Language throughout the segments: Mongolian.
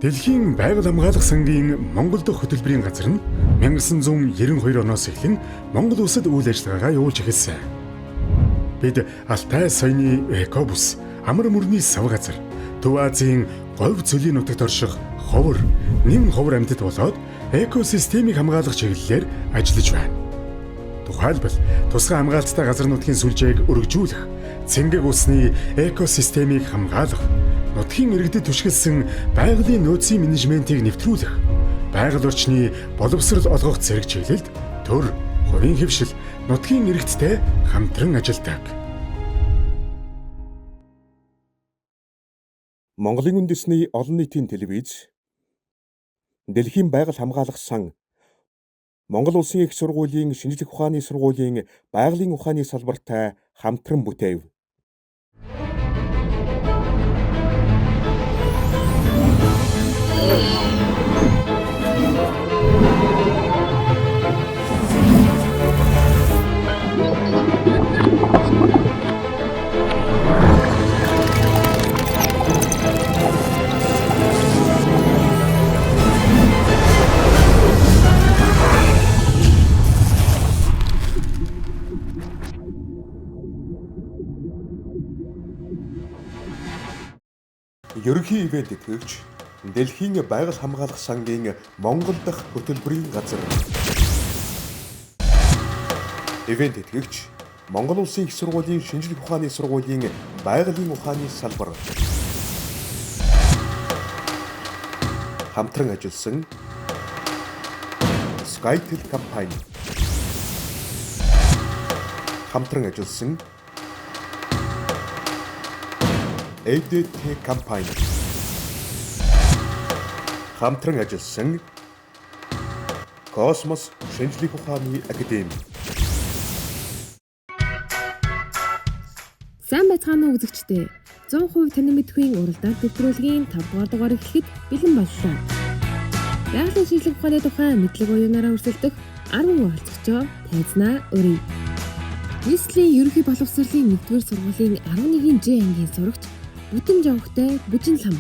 Дэлхийн байгаль хамгаалах сангийн Монгол дахь хөтөлбөрийн газар нь 1992 оноос эхлэн Монгол улсад үйл ажиллагаагаа явуулж эхэлсэн. Бид Алтай соёны экобус, амар мөрний сав газар, Төв Азийн говь цөлийн нутагт орших ховор, нэм ховор амьтад болоод экосистемийг хамгаалах чиглэлээр ажиллаж байна. Тухайлбал тусгай хамгаалалттай газар нутгийн сүлжээг өргөжүүлэх, цэнгэг усны экосистемийг хамгаалах, нутгийн иргэдэд түшгэлсэн байгалийн нөөцийн менежментийг нэвтрүүлэх, байгаль орчны боловсрол олгох зэрэг чиглэлд төр, хувийн хэвшил, нутгийн иргэдтэй хамтран ажилладаг. Монголын үндэсний олон нийтийн телевиз, Дэлхийн байгаль хамгаалах сан, Монгол Улсын их сургуулийн шинжлэх ухааны сургуулийн байгалийн ухааны салбартай хамтран бүтээв. Ерөнхий ивент итгэгч Дэлхийн байгаль хамгаалах сангийн Монгол дахь хөтөлбөрийн газар. Ивент итгэгч Монгол Улсын их сургуулийн шинжлэх ухааны сургуулийн байгалийн ухааны салбар. Хамтран ажилласан SkyTel компани. Хамтран ажилласан EDT компани. Хамтран ажилласан Космос шинжлэх ухааны академи. Сайн байцгаана уу үзэгчдээ. 100% танин мэдхийн уралдаан төвлөрүүлгийн 5 дугаар дугаар эхлэхэд бэлэн боллоо. Байгалийн шинжлэх ухааны тухай мэдлэг оюунаараа өрсөлдөх 10 оролцогчоо тайзнаа өрье. Нийслэлийн ерөнхий боловсролын 1-р сургуулийн 11-ийн Ж ангийн сурагч Бүтэн Жавхтай Бүжин Лам.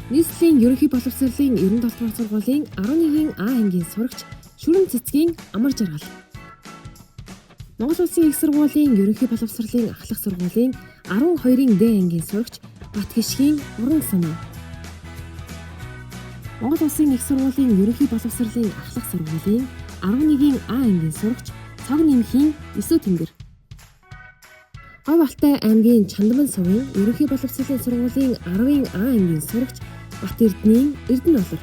Нийслэлийн ерөнхий боловсролын 97-р сургуулийн 11-ийн А ангийн сурагч Шүрэн Цэцгийн Амар Жаргал. Монгол Улсын их сургуулийн ерөнхий боловсролын ахлах сургуулийн 12-ийн Д ангийн сурагч Бат Хишгийн Уран санаа. Монгол Улсын их сургуулийн ерөнхий боловсролын ахлах сургуулийн 11-ийн А ангийн сурагч Цог Нэмхийн Эсүү Тэнгэр. Говь Алтай аймгийн Чандман сувын ерөнхий боловсролын сургуулийн 10-ийн А ангийн сурагч Бат Эрдэнийн Эрдэнэ Болор.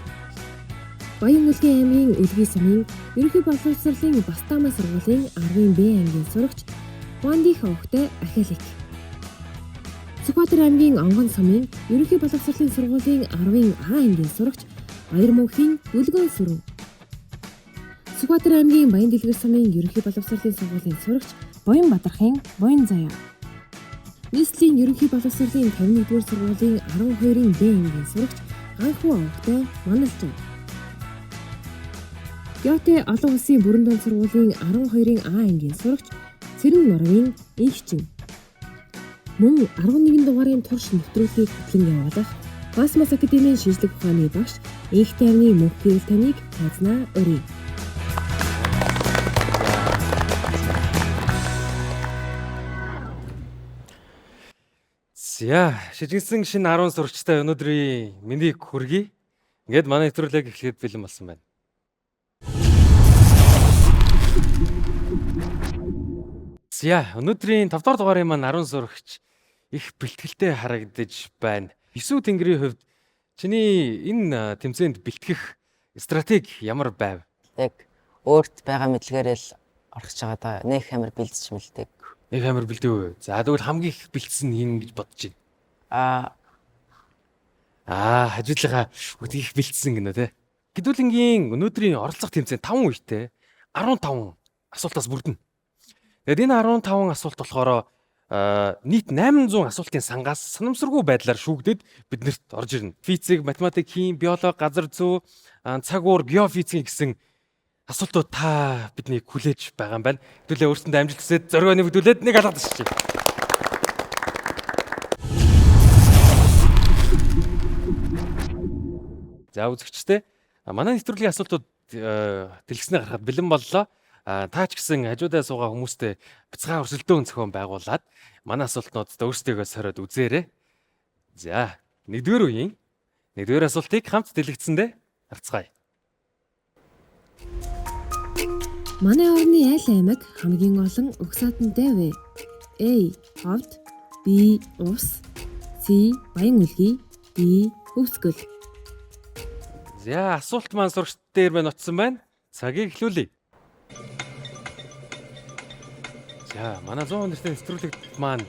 Баян Улгийн аймгийн Үлгий сумын ерөнхий боловсролын Бастамаа сургуулийн 10-ийн Б ангийн сурагч Ванди Ховхтой Ахилик. Сүхбаатар аймгийн Онгон сумын ерөнхий боловсролын сургуулийн 10-ийн А ангийн сурагч Баяр мөнхийн Дүлгэн Сүрэн. Сүхбаатар аймгийн Баян Дэлгэр сумын ерөнхий боловсролын сургуулийн сурагч Буян Бадрахын Буян Заяа. Нийслэлийн ерөнхий боловсролын 51-р сургуулийн 12-ийн Д ангийн сурагч Ганхуу Овогтой Маналжаа. Гёте олон улсын бүрэн дунд сургуулийн 12-ийн А ангийн сурагч Цэрэн Норвын Инхчин. Мөн 11 дугаарын турш нэвтрүүлгийг хөтлөн явуулах Космос академийн шинжлэх ухааны багш Инх тайвны мөнх гэрэл таныг тайзнаа өрье. За, шижигсэн шинэ 10 сурагчтай өнөөдрийн мэндийг хүргэе. Ингээд манай нэвтрүүлэг эхлэхэд бэлэн болсон байна. За, өнөөдрийн 5 дугаар дугаарын маань 10 сурагч их бэлтгэлтэй харагдаж байна. Эсүү Тэнгэрийн хувьд чиний энэ тэмцээнд бэлтгэх стратеги ямар байв? Яг өөрт байгаа мэдлэгээрээ л орхиж байгаа даа. Нэг амар бэлдэж мэлдэг. Нэг амар бэлдэв. За тэгвэл хамгийн их бэлдсэн хин гэж бодож байна. Хажуудлага үгүй их бэлдсэн гинэ тэ. Гэдүүлэнгийн өнөөдрийн оролцох тэмцээн 5 үетэй 15 асуултаас бүрдэнэ. Тэгээд энэ 15 асуулт болохоор нийт 800 асуултын сангаас санамсаргүй байдлаар шүүгдээд биднэрт орж ирнэ. Физик, математик, хим, биологи, газар зүй, цаг уур, геофизик гэсэн асуултууд та биднийг хүлээж байгаа юм байна. Хэдүүлээ өөрсөндөө амжилт хүсээд зоригоо нэмэгдүүлээд нэг алаад тасчих. За үзэгчтэй манай нэвтрүүлгийн асуултууд дэлгэснээ гаргахад бэлэн боллоо. Та ч гэсэн хажуудаа суугаа хүмүүстэй бяцхан өрсөлдөөн зохион байгуулад манай асуултнуудад өөрсдөө сороод үзээрэй. За, нэгдүгээр асуултыг хамт дэлгэцэндээ харцгаая. Манай орны аль аймаг хамгийн олон угсаатантай вэ? A. Ховд, B. Ус, C. Баян үлгий, D. Хөвсгөл. За, асуулт маань сурагч дээр байна утсан байна. Цагийг эхлүүлье. За, манай 100 нэртэй нэвтрүүлэгт маань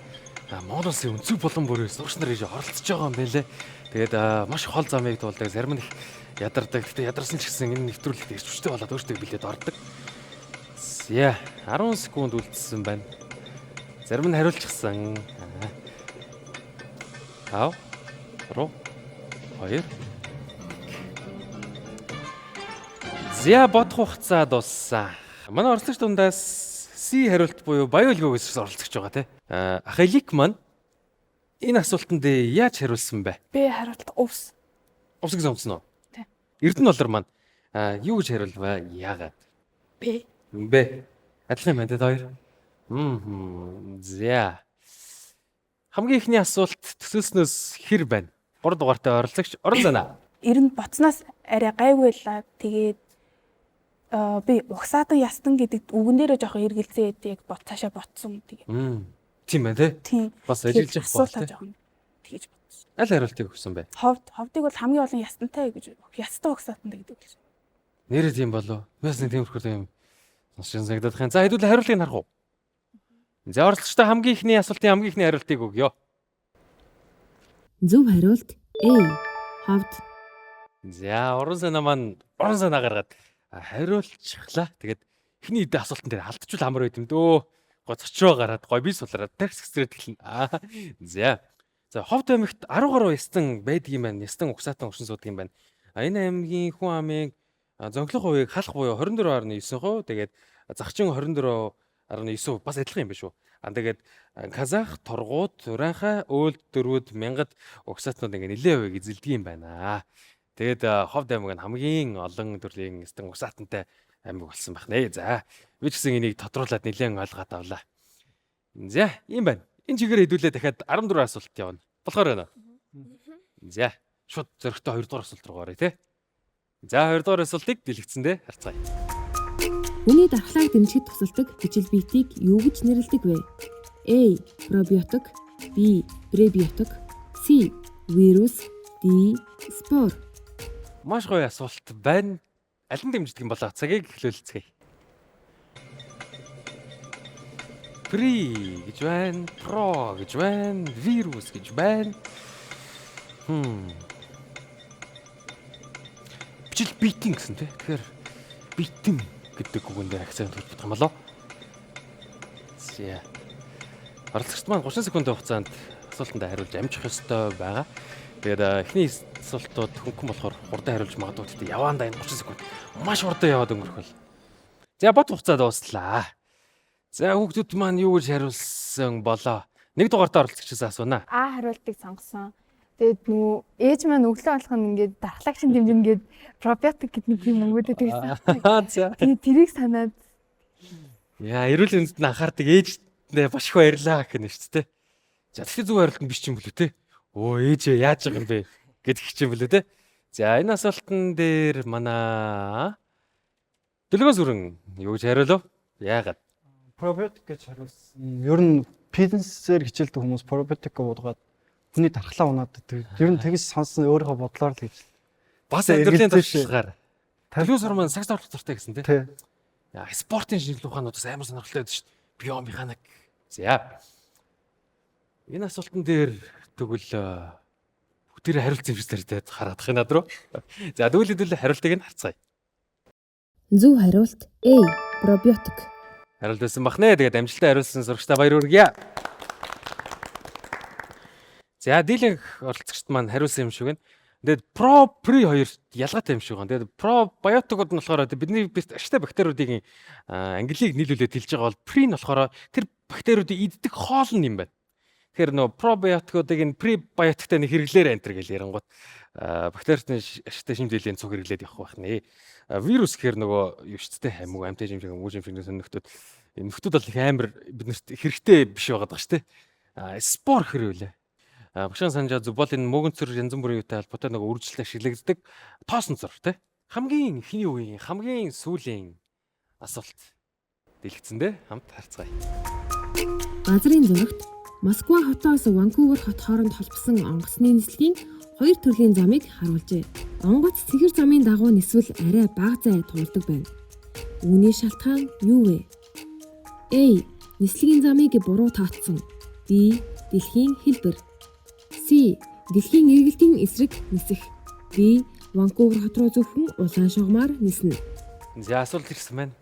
Монгол Улсын өнцөг болон бүрийн сурагч нар иж оролцож байгаа юм байна лээ. Тэгээд маш хол замыг туулдаг, зарим нь их ядардаг. Гэтэ ядарсан ч гэсэн энэ нэвтрүүлэгт ирж хүчтэй болоод өөртөө билээд ордог. За, 10 секунд үлдсэн байна. Зарим нь хариулчихсан. 5 4 2 За, бодох хугацаа дууссан. Манай оролцогч дундаас C хариулт буюу баян үлгөөс оролцож байгаа те. Ах Элик маань энэ асуултанд яаж хариулсан бэ? Би хариулт ус. Ус гэж сонсон уу? Тий. Эрдэнэ болор маань юу гэж хариулваа? Яагаад? Б. Адилхан юм байна те хоёр. За. Хамгийн ихний асуулт төсөөснөөс хэр байна? 3 дугаартай оролцогч орон зайнаа. Ер нь боцноос арай гайгүй байлаа. Тэгээд би угсаатан ястан гэдэг үгэн дээрээ жоохон эргэлзээд яг цаашаа ботсон тэгээд. Тийм байна те. Тийм. Бас ажиллаж явах асуултаа жоохон тэгэж бодсон. Аль хариултыг өгсөн бэ? Ховдыг бол хамгийн олон ястантай гэж ястан угсаатан гэдэг л. Нэрээ тийм болов. Бас нэг тиймэрхүү юм. Сонссон санагдах юм. За хэдүүл хариултыг харах уу? За оролцогчтой хамгийн ихний асуултын хамгийн ихний хариултыг өгье. Зөв хариулт A. Ховд. За орон санаа маань орон санаа гаргаад хариулчихлаа. Тэгээд эхний асуултан дээр алдчихвал амар байт юм дөө. Гоцчроо гараад гой би сулраад такс хэсрээд эхэлнэ. За. За Ховд аймагт 10 гаруй ястан байдаг юм байна. Ястан угсаатан уршин суудаг юм байна. Энэ аймгийн хүн амын зөнхлөх хувийг халах буюу 24.9%, тэгээд загчин 24.9% бас адилхан юм байна шүү. Тэгээд Казах, Торгууд, Уранхай, Өөлд, Дөрвөд, Мянгад угсаатнууд ингээ нэлээд хувийг эзэлдэг юм байна. Тэгээд Ховд аймаг нь хамгийн олон төрлийн ястан угсаатантай аймаг болсон байх нэ. За, би ч гэсэн энийг тодруулаад нэлээд ойлгоод авлаа. За, юм байна. Энэ чигээр хэдүүлээ дахиад 14 асуулт явна. Болохоор байна. За, шууд зөрөгтэй 2 дугаар асуулт руу оръё те. За 2 дугаар асуултыг дэлгэцэндээ харцгаая. Хүний дархлааг дэмжихэд тусалдаг бичил биетийг юу гэж нэрлэдэг вэ? A. Пробиотик, B. Пребиотик, C. Вирус, D. Спор. Маш гоё асуулт байна. Аль нь дэмждэг юм болоо цагийг эхлүүлцгээе. При гэж байна, про гэж байна, вирус гэж байна. Бичил биетин гэсэн тий. Тэгэхээр битэн гэдэг үгэнд акцент өгч бодох юм болоо. За. Оролцогчд маань 30 секундын хугацаанд асуултанд хариулж амжих ёстой байгаа. Тэгээд эхний асуултууд хөнгөн болохоор хурдан хариулж магадгүй гэхдээ яваандаа энэ 30 секунд маш хурдан яваад өнгөрөх бол. За бод хугацаа дууслаа. За хүүхдүүд маань юу гэж хариулсан болоо? Нэг дугаартаа оролцогчдоос асууна. А хариултыг сонгосон. Тэгээд нөгөө ээж маань өглөө болох нь ингээд дархлагчийн дэмжин ингээд пробиотик гэдэг юм өнгөдөд тэгсэн. За. Тэгээд тэрийг санаад Яа, эрүүл мэндэд нь анхаардаг ээждээ маш их баярлаа гэх нь шүү дээ. За тэгэхээр зөв хариулт нь биш юм болоо те. Өө ээжээ яаж байгаа юм бэ гэдэг хич юм болоо те. За энэ асуултан дээр манай Дэлгэн сүрэн юу гэж хариулав? Яагаад? Пробиотик гэж хариулсан. Ер нь фитнесээр хичээлдэг хүмүүс пробиотик уугаад хүний дархлаа унаад байдаг. Ер нь тэгж сонссон өөрийнхөө бодлоор л гэж. Бас амьдралын туршлагаар. Дэлгэн сүрэн маань сакс тоглох дуртай гэсэн те. Тий. Яа, спортын шинжилгээ ухаануудаас амар сонирхолтой байдаг шүү дээ. Биомеханик. За. Энэ асуултан дээр тэгвэл бүгдээрээ хариулсан юм шиг зэрэг хараадах юм над руу. За тэгвэл хэдүүлээ хариултыг нь харцгаая. Зөв хариулт A. Пробиотик. Хариулт байсан бах нэ. Тэгээд амжилттай хариулсан сурагчдаа баяр хүргье. За дийлэнх оролцогчд маань хариулсан юм шиг байна. Тэгээд при хоёр ялгаатай юм шиг байна. Тэгээд пробиотикууд нь болохоор бидний ашигтай бактериудын ангиллыг нийлүүлээд хэлж байгаа бол при нь болохоор тэр бактериудыг иддэг хоол нь юм байна. Тэгэхээр нөө пробиотикуудыг энэ пребиотиктэй нэг хэрэглээрэ энэ төр гэж ярангууд бактерийн ашигтай шимжлэлийн цуг хэрэглээд явах байх нэ. Вирус гэхэр нөгөө юу ч гэдэг хамаагүй амтай шимжлэг мөжин фигнэс нөхдүүд энэ нөхдүүд бол их амар биднэрт хэрэгтэй биш байгаад байгаа шүү дээ. Спор хэрвэлээ. Багшаа санджаа зүг бол энэ мөгөнцөр янз бүрийн юутай холбоотой нөгөө үржилт ашиглагддаг тоосон зур тий. Хамгийн ихний үеийн хамгийн сүүлийн асуулт дэлгэцэн дээ хамт харцгаая. Газрын зурагт Москва хотоос Ванкувер хот хооронд холбосон онгоцны нислэгийн хоёр төрлийн замыг харуулжээ. Онгоц цэгэр замын дагуу нисвэл арай бага зай туулдаг байна. Үүний шалтгаан юу вэ? A. Нислэгийн замыг буруу таацсан. B. Дэлхийн хэлбэр. C. Дэлхийн эргэлтийн эсрэг нисэх. D. Ванкувер хот руу зөвхөн улаан шугамар ниснэ. За асуулт ирсэн байна.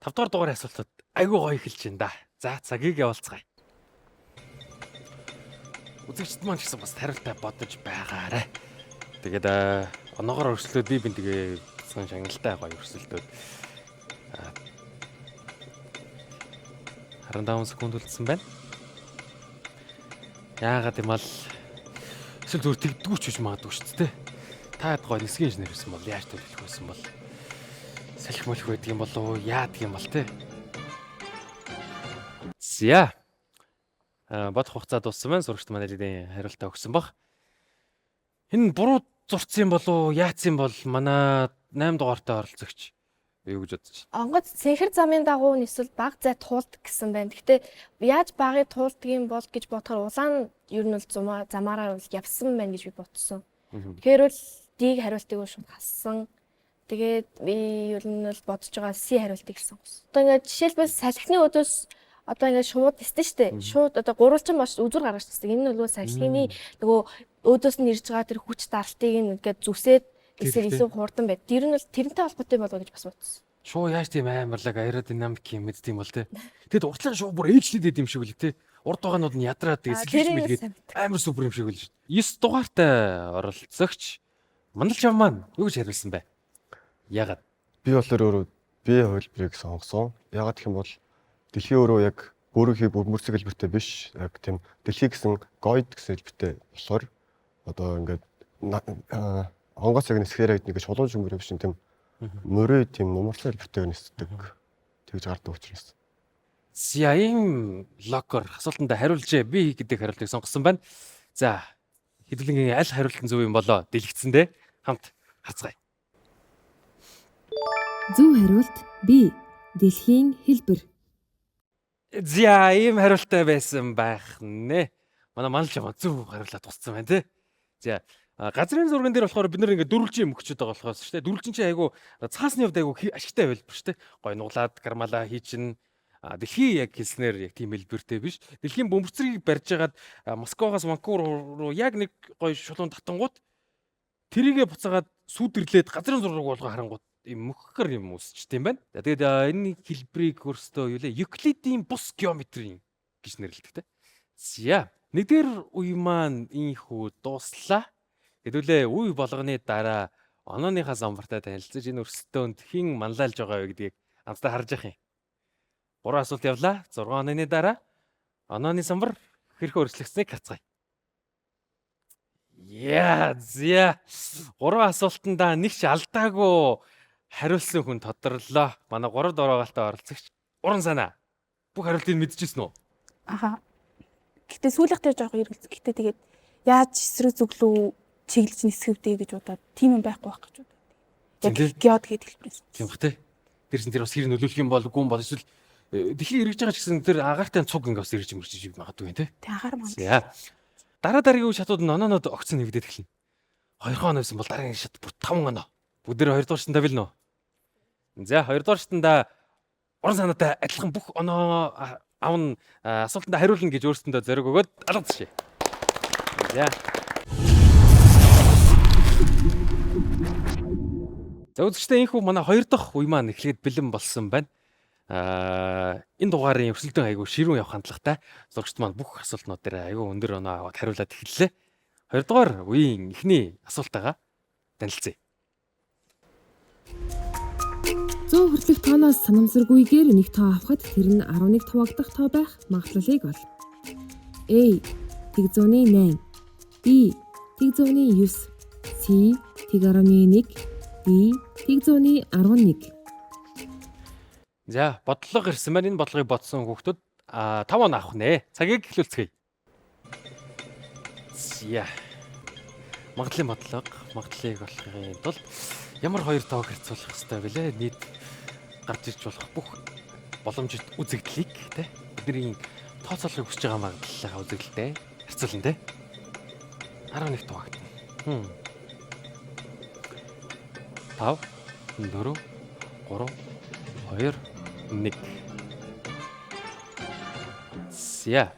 5 дугаар дугаар асуултад айгүй гоё эхэлж байна да. За цагийг явуулцгаая. Үзэгчд маань ч гэсэн бас хариултаа бодож байгаарэ. Тэгээд оноогоор өрсөлдөөд би тэгээ бэлсэн шагналтай гоё өрсөлдөөд 15 секунд үлдсэн байна. Яагаад юм бол эсвэл зүгээр тэгдэггүй ч гэж магадгүй шүү дээ. Таад гоё нисгийн инженер байсан бол яаж төлөвлөх байсан бол салхи мөлх байдаг юм болов уу? Яадаг юм бол те. За. Бодох хугацаа дууссан байна. Сурагчд манай лидийн хариултаа өгсөн баг. Энэ буруу зурцсан болов уу? Яатсан бол манай 8 дугаартай оролцогч юу гэж бодож байна? Онгоц цэнхэр замын дагуу нисвэл бага зай туулдаг гэсэн байна. Гэхдээ яаж багыг туулдаг юм бол гэж бодохоор улаан ер нь бол замаараа бол явсан байна гэж би бодсон. Тэгэхээр бол D-г хариултыг шууд хассан. Тэгээд би ер нь бол бодож байгаа C хариултыг сонгосон. Одоо ингээд жишээлбэл салхины өдөөс одоо ингээд шууд нисдэ штэ. Шууд одоо гурвалжин маш үзүр гаргаж нисдэг. Энэ нь нөгөө салхины нөгөө өөдөөс нь ирж байгаа тэр хүч даралтыг ингээд зүсээд эсвэл хурдан байд. Тэр нь бол тэрнтэй холбоотой болов гэж бас бодсон. Шуу яаж тийм амарлаг аэродинамик юм мэддэг юм бол те. Тэгэд уртлага шуу бүр ээжлэдэд юм шиг үл те. Урд байгаанууд нь ядраад эсгэлж мэлгээд амар супер юм шиг үл. 9 дугаартай оролцогч Мандалч ав маань юу гэж хариулсан бэ? Ягаад? Би болохоор өөрөө бие хөлбөрийг сонгосон. Ягаад гэх юм бол дэлхийн өөрөө яг өөрийнхөө бүрмөрцөг хэлбэртэй биш. Яг тийм дэлхий гэсэн гойд гэсэн хэлбэртэй болохоор одоо ингээд онгоцыг нисгэхээр нэг чулуун шүмбэр биш тийм мөрөө тийм нумартай хэлбэртэйг нисдэг. Тэгж гардаг учраас. Сяим локер асуултанд хариулжээ. Би гэдэг хариултыг сонгосон байна. За, хэдүүлэнгийн аль хариултан зөв юм болоо дэлгэцэндээ хамт харцгаая. Зөв хариулт B. Дэлхийн хэлбэр. За, ийм хариултаа байсан байх нэ. Манай манлж юм зөв хариулаад тусцсан байна те. За, газрын зурган дээр болохоор бид нэр ингээд дөрвөлжин юм өгчөд байгаа болохоос шүү дээ. Дөрвөлжин чинь айгу цаасны хувьд айгу ашигтай байлбар шүү дээ. Гой нуглаад гармалаа хийчин дэлхий яг хэлснээр яг тийм хэлбэртэй биш. Дэлхийн бөмбөрцгийг барьж агаад Москвагаас Ванкувер руу яг нэг гой шулуун татангууд тэрийгэ буцаагаад сүйдэрлээд газрын зураг болгоо харангууд юм мөхөр юм үсчт юм байна. Тэгээд энэ хэлбэрийг өөрсдөө юу лээ Евклидийн бус геометрийн гэж нэрлэдэг те. За нэгдүгээр үе маань ийхүү дууслаа. Хэдүүлээ үе болгоны дараа онооныхаа самбартай танилцаж энэ өрсөлдөөнд хэн манлайлж байгаа вэ гэдгийг хамтдаа харж явах юм. 3 асуулт явлаа. 6 онооны дараа онооны самбар хэрхэн өрсөлдөгцнийг хацгаая. Яа, 3 асуултандаа нэг ч алдаагүй хариулсан хүн тодорлоо. Манай 3 дураагаалтай оролцогч уран санаа. Бүх хариултыг мэдчихсэн үү? Аха. Гэтэ сүүлийнхтэй жоох эргэлзээ. Гэтэ тэгээд яаж эсрэг зүглүү чиглэж нисгэвдээ гэж удаад тийм юм байхгүй байх гэж удаад. Яг геод гэдэг хэлбэрээс. Тийм бах те. Тэрсэн тэр бас хэр нөлөөлөх юм болгүй юм бол эсвэл дэлхий эргэж байгаа ч гэсэн тэр агаартай цуг ингээд бас эргэж мөрчиж магадгүй те. Тэг агаар маань. За. Дараагийн шатууд нь оноонод огцсон нэгдээд эхэлнэ. 2 хоног байсан бол дараагийн шат бүр 5 оноо. Бүгдээр 2 дугаар шатанд тавилна уу? За 2 дугаар шатанда уран санаатай адилхан бүх оноо авна асуултанд хариулна гэж өөрсөндөө зориг өгөөд алга тушээ. За. За үзэгчдээ энэ хүү манай 2 дахь үе маань эхлээд бэлэн болсон байна. Энэ дугаарын өрсөлдөөн айгүй ширүүн явах хандлагатай. Зурагчд маань бүх асуултнууд дээр айгүй өндөр оноо аваад хариулаад эхэллээ. 2 дугаар үеийн эхний асуултаагаа танилцъя. 100 хүртэлх тооноос санамсаргүйгээр нэг тоо авахад тэр нь 11 туваагдах тоо байх магадлалыг ол. A. тэг зууны 8, B тэг зууны 9, C тэг 11, D тэг зууны 11. За, бодлого ирсэн маань энэ бодлогыг бодсон хүүхдүүд 5 он авах нэ. Цагийг эхлүүлцгээе. За. Магадлалын бодлого, магадлалыг болохын тулд ямар хоёр тоог харьцуулах хэрэгтэй вэ? Нийт гарч ирж болох бүх боломжит үзэгдлийг тэ бидний тооцоолохыг хүсэж байгаа магадлалынхаа үзэгдэлтэй харьцуулна тэ. 11 тоо гэнэ. 5 4 3 2 1. За.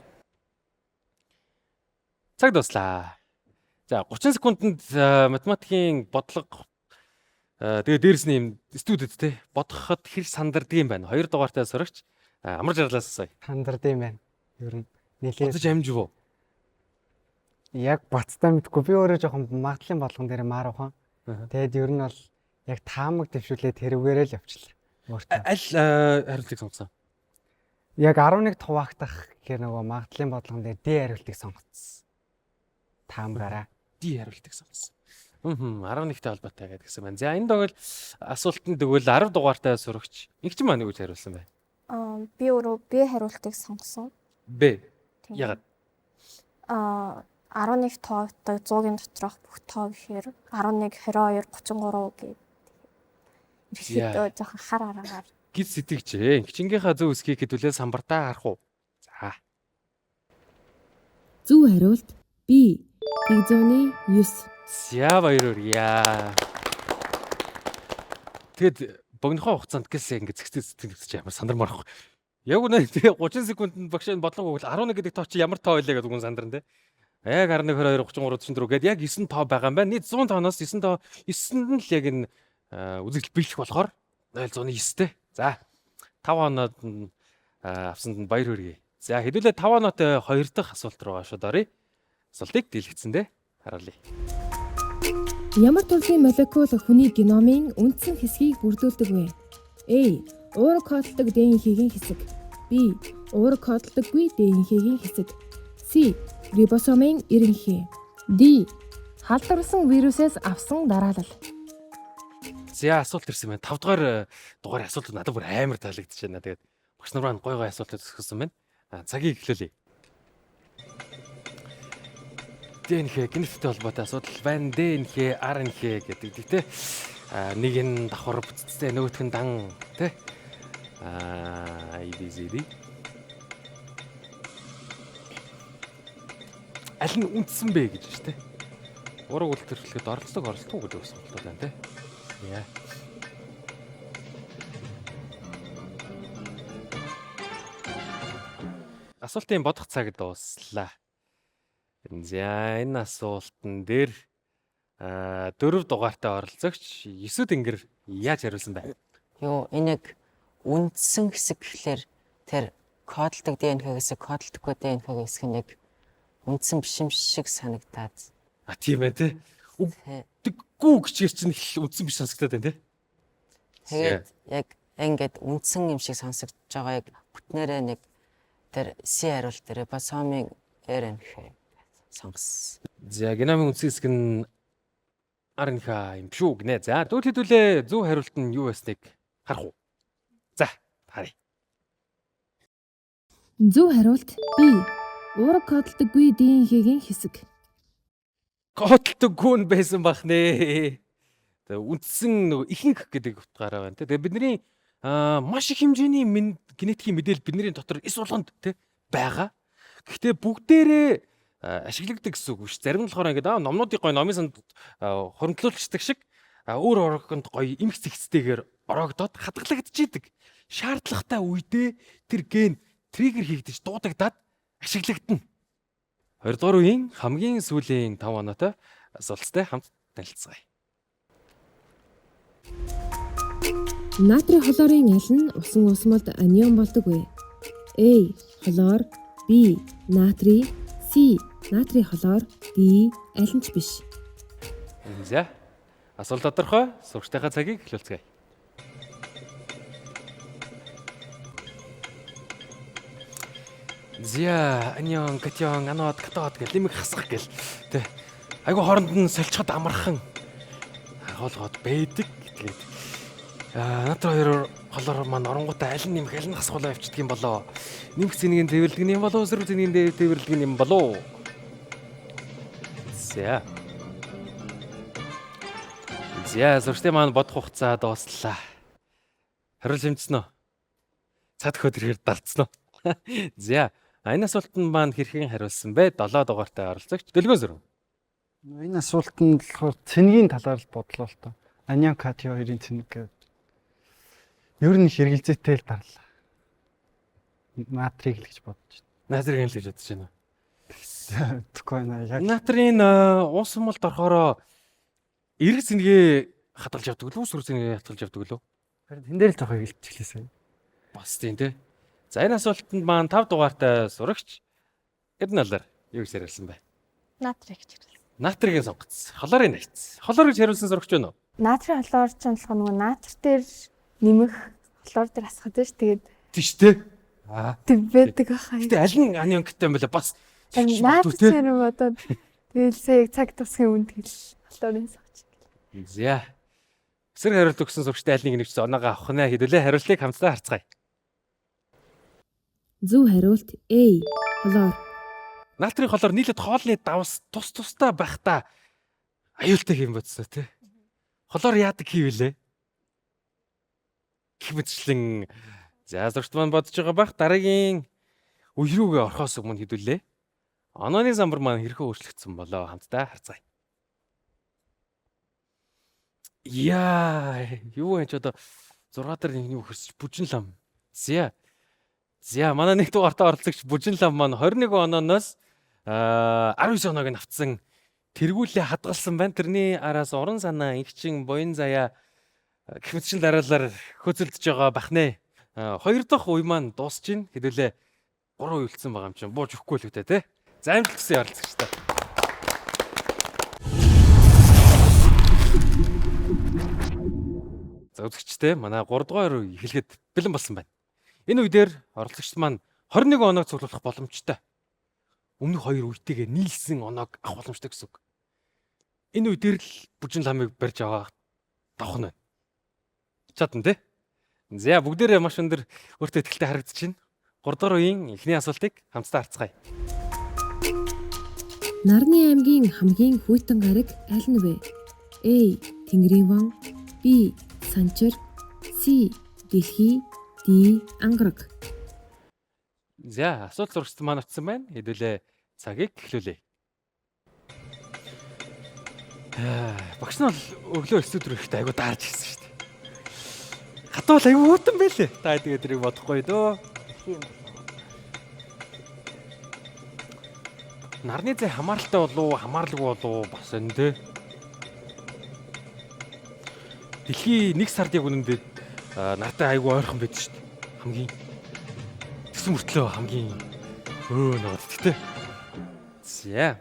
Цаг дуслаа. За 30 секундэд математикийн бодлого тэгээ дээрс нь юм студид те бодоход хэр сандардаг юм байна. 2 дугаартай сурагч амар жаргалаас сая. Сандард юм байна. Ер нь нэлээд Бодож амжив уу? яг бацтай мэдгүй би өөрөө жоохон магадлалын бодлогон дээр маар ухаан. Тэгээд ер нь бол яг таамаг дэвшүүлээд тэрүүгээрээ л явчихлаа. Өөртөө. Аль хариултыг сонгосон? Яг 11 туваагдах гэхээр нөгөө магадлалын бодлогон дээр D хариултыг сонгоцсон. Таамгаараа D хариултыг сонгосон. 11-тэй холбоотой гэсэн байна. За энэ догол асуултанд тэгвэл 10 дугаартай сурагч нэгч маань юу гэж хариулсан бэ? Би өөрөө B хариултыг сонгосон. B. Ягаад? 11 тоогтой 100-ийн доторх бүх тоо гэхээр 11, 22, 33 гэдэг. Ихэдөө жоохон хар араагаар. Гид сэтгэжээ. Гिचингийнхаа зөв үсгийг хэдүүлээ самбартаа харах уу? За. Зөв хариулт B тэг зууны 9. За баяраа. Тэгэд богинохоо хугацаанд гэсэн ингэ зэгцэж ямар сандармаар байхгүй. Яг үнэ тэгээ 30 секундэд багш энэ бодлого өгөл 11 гэдэг тоо чи ямар тоо байлаа гэдэг үгэн сандарна те. Яг 11 22 33 44 гээд яг 9 тоо байгаа юм байна. Нийт 100 тооноос 9 тоо 9-нд нь л яг энэ үзэгдэл биелэх болохоор 0.9-тэй. За 5 оноод авсанд нь баяр хүргэе. За хэдүүлээ 5 оноотой 2 дахь асуулт руу гашууд оръё. Асуултыг дийлгэцэн дээ. Хараалъя. Ямар төрлийн молекул хүний геномын үндсэн хэсгийг бүрдүүлдэг вэ? A. Уураг кодолдог ДНХ-ийн хэсэг. B. Уураг кодолдоггүй ДНХ-ийн хэсэг. C. Рибосомын эренхий. D. Халдварсан вирусээс авсан дараалал. За асуулт ирсэн байна. 5 дугаар дугаар асуулт надад бүр амар таалагдчихэж байна. Тэгээд багш нар маань гой асуултууд зөвшөөрсөн байна. Цагийг эхлүүлье. ДНХ генетиктэй холбоотой асуудал байна. ДНХ, RNХ гэдэг тий. Нэг нь давхар бүтцтэй, нөгөөх нь дан тий. ABCD. Аль нь үндсэн бэ гэж байна тий. Ураг үлдвэрлэхэд оролцдог гэдэг асуулт байна тий. Яа. Асуултын бодох цаг дууслаа. За энэ асуултан дээр 4 дугаартай оролцогч 9 тэнгэр яаж хариулсан бэ? Юу энийг үндсэн хэсэг гэхлээр тэр кодолдог ДНХ хэсэг, кодолдоггүй ДНХ хэсэг нь яг үндсэн биш юм шиг санагдаад. Тийм ээ тий. Үгдэггүй гэчээр чинь их үндсэн биш сонсогдоод байна тий. Тэгээд яг ингээд үндсэн юм шиг сонсогдож байгаа яг бүтнээрээ нэг тэр C хариулт дээр рибосомын RNХ сонгосон. За геномын үндсэн хэсэг нь RNХ юм шүү гинэ. За дүүл хэдүүлээ зөв хариулт нь юу байсныг харах уу? За харъя. Зөв хариулт B. Уураг кодолдоггүй ДНХ-ийн хэсэг. Кодолдоггүй нь байсан бах нэ. Тэгээ үндсэн нөгөө ихэнх гэдэг утгаараа байна. Тэгээ бидний маш их хэмжээний генетикийн мэдээлэл бидний дотор эс болгонд тий байгаа. Гэхдээ бүгдээрээ ашиглагддаг гэсэн үг биш. Зарим нь болохоор ингээд номнуудыг гоё номын санд хуримтлуулчихдаг шиг өөр оргонд гоё эмх зэгцтэйгээр ороогдоод хадгалагдчихийдэг. Шаардлагатай үедээ тэр ген триггер хийгдэж дуудагдаад ашиглагдана. 2 дугаар үеийн хамгийн сүүлийн 5 оноотой асуулттай хамт танилцгаая. Натрий хлорын аль нь усан усмалд анион болдог вэ? A. Хлор, B. Натрий, C. Натрий хлор, D. Аль нь ч биш. За асуулт тодорхой. Сурагчдынхаа цагийг эхлүүлцгээе. Зя, аньон, катён, анод, катод гэх лимиг хасах гэл. Тэ. Айгу хооронд нь солилцоход амархан агуулгад байдаг. Тэгээд натар хоёр холоор маань оронгуудаа аль нь нэмэх аль нь хасгуулаа явчихдаг юм болоо. Нэмэх зэнийг тээвэрлдэг юм болоо, өсрөх зэнийг тээвэрлдэг юм болоо. Зя. Зурштай маань бодох хугацаа дууслаа. Хариулт хэмжсэн үү? Цад хөдөр хэрэг далцсан уу? За, энэ асуултанд маань хэрхэн хариулсан бэ? 7 дугаартай оролцогч Дэлгөө Зүрэн. Энэ асуултанд болохоор цэнийг талаар л бодлоо л тоо. Аньян Кати хоёрын цэнийг гэдэг. Ер нь хэрэгэлзээтэй л дарлаа. Натрийг л гэж бодож байна. Натрийг л гэж бодож байна. Тэгэхгүй наа яг. Натрийн уус мулд орохороо эрг зэнгээ хадгалж явдаг лөө, сүр зэнгээ хадгалж явдаг лөө. Харин тэн дээр л жоохон хэлчихлээсэй. Бас тийм тий. За энэ асуултанд маань 5 дугаартай сурагч Эдналар юу гэж хариулсан бэ? Натрийг гэж хэлсэн. Натрийг сонгоцсон. Холоорын найц. Холоор гэж хариулсан сурагч байна уу? Натрийн холоор ч болох нөгөө натр дээр нэмэх холоор дээр асгах дээ ш. Тэгээд Тийш тий. тийм байдаг ахаа. Гэтэ аль нь анионктай юм бэлээ бас. Натр дээр бодоод тэгэл сая цаг тусахын үнд тэгэл холоорын согч. За. Эсрэг хариулт өгсөн сурагчтай аль нэг нэгч оноогоо авах нэ хэдүүлээ хариултыг хамтдаа харцгаая. Зөв хариулт A. Холоор. Натрийн холоор нийлээд хоолны давс тусдаа байхдаа аюултай юм бодсоо тий. Холоор яадаг хийвэлээ? Хэмэтчлэн за зургт маань бодож байгаа бах дараагийн үе рүүгээ орохоос өмнө хэдүүлээ. Онооны самбар маань хэрхэн өөрчлөгдсөн болоо хамтдаа харцгаая. Яа, юу энэ ч одоо 6 дээр нэг юм хөрсөж бүжин лам. За, манай нэг дугаартаа оролцогч бүжин лам маань 21 онооноос 19 оноог нь авцсан тэргүүлээ хадгалсан байна. Тэрний араас уран санаа, инхчин, буян заяа гэх дараалал хөцөлдөж байгаа бахнэ. 2 дахь үе маань дуусч байна. Хэдүүлээ 3 үе үлдсэн байгаа юм чинь бууж өгөхгүй л үтэй те. За амжилт хүсье оролцогчтой. За үзэгчтэй манай 3 дугаар үе эхлэхэд бэлэн болсон байна. Энэ үе дээр оролцогчд маань 21 оноог цуглуулах боломжтой. Өмнөх 2 үетэйгээ нийлсэн оноог авах боломжтой гэсэн үг. Энэ үе дээр л бүжин ламыг барьж аваа давах нь байна. Чадна тий. За бүгдээрээ маш өндөр өөртөө ихтэй харагдаж байна. 3 дугаар үеийн эхний асуултыг хамтдаа харцгаая. Нарны аймгийн хамгийн хүйтэн гариг аль нь вэ? A. Тэнгэрийн ван, B. Санчир, C. Дэлхий, D. Ангараг. За асуулт зурагчд маань очсон байна. Хэдүүлээ цагийг эхлүүлье. Багш нь бол өглөө 9 өдөр ирэхдээ айгу даарж ирсэн шүү дээ. Хатвал айгу хүйтэн байлээ. Та тэгээд тэрийг бодохгүй дөө. Нарны зай хамааралтай болов уу, хамаарлаггүй болов уу бас энэ дээ. Дэлхий нэг сардыг үнэндээ нартай айгу ойрхон байдаг шүү дээ. Хамгийн тэгсэн мөртлөө хамгийн ногд тэгтээ. За.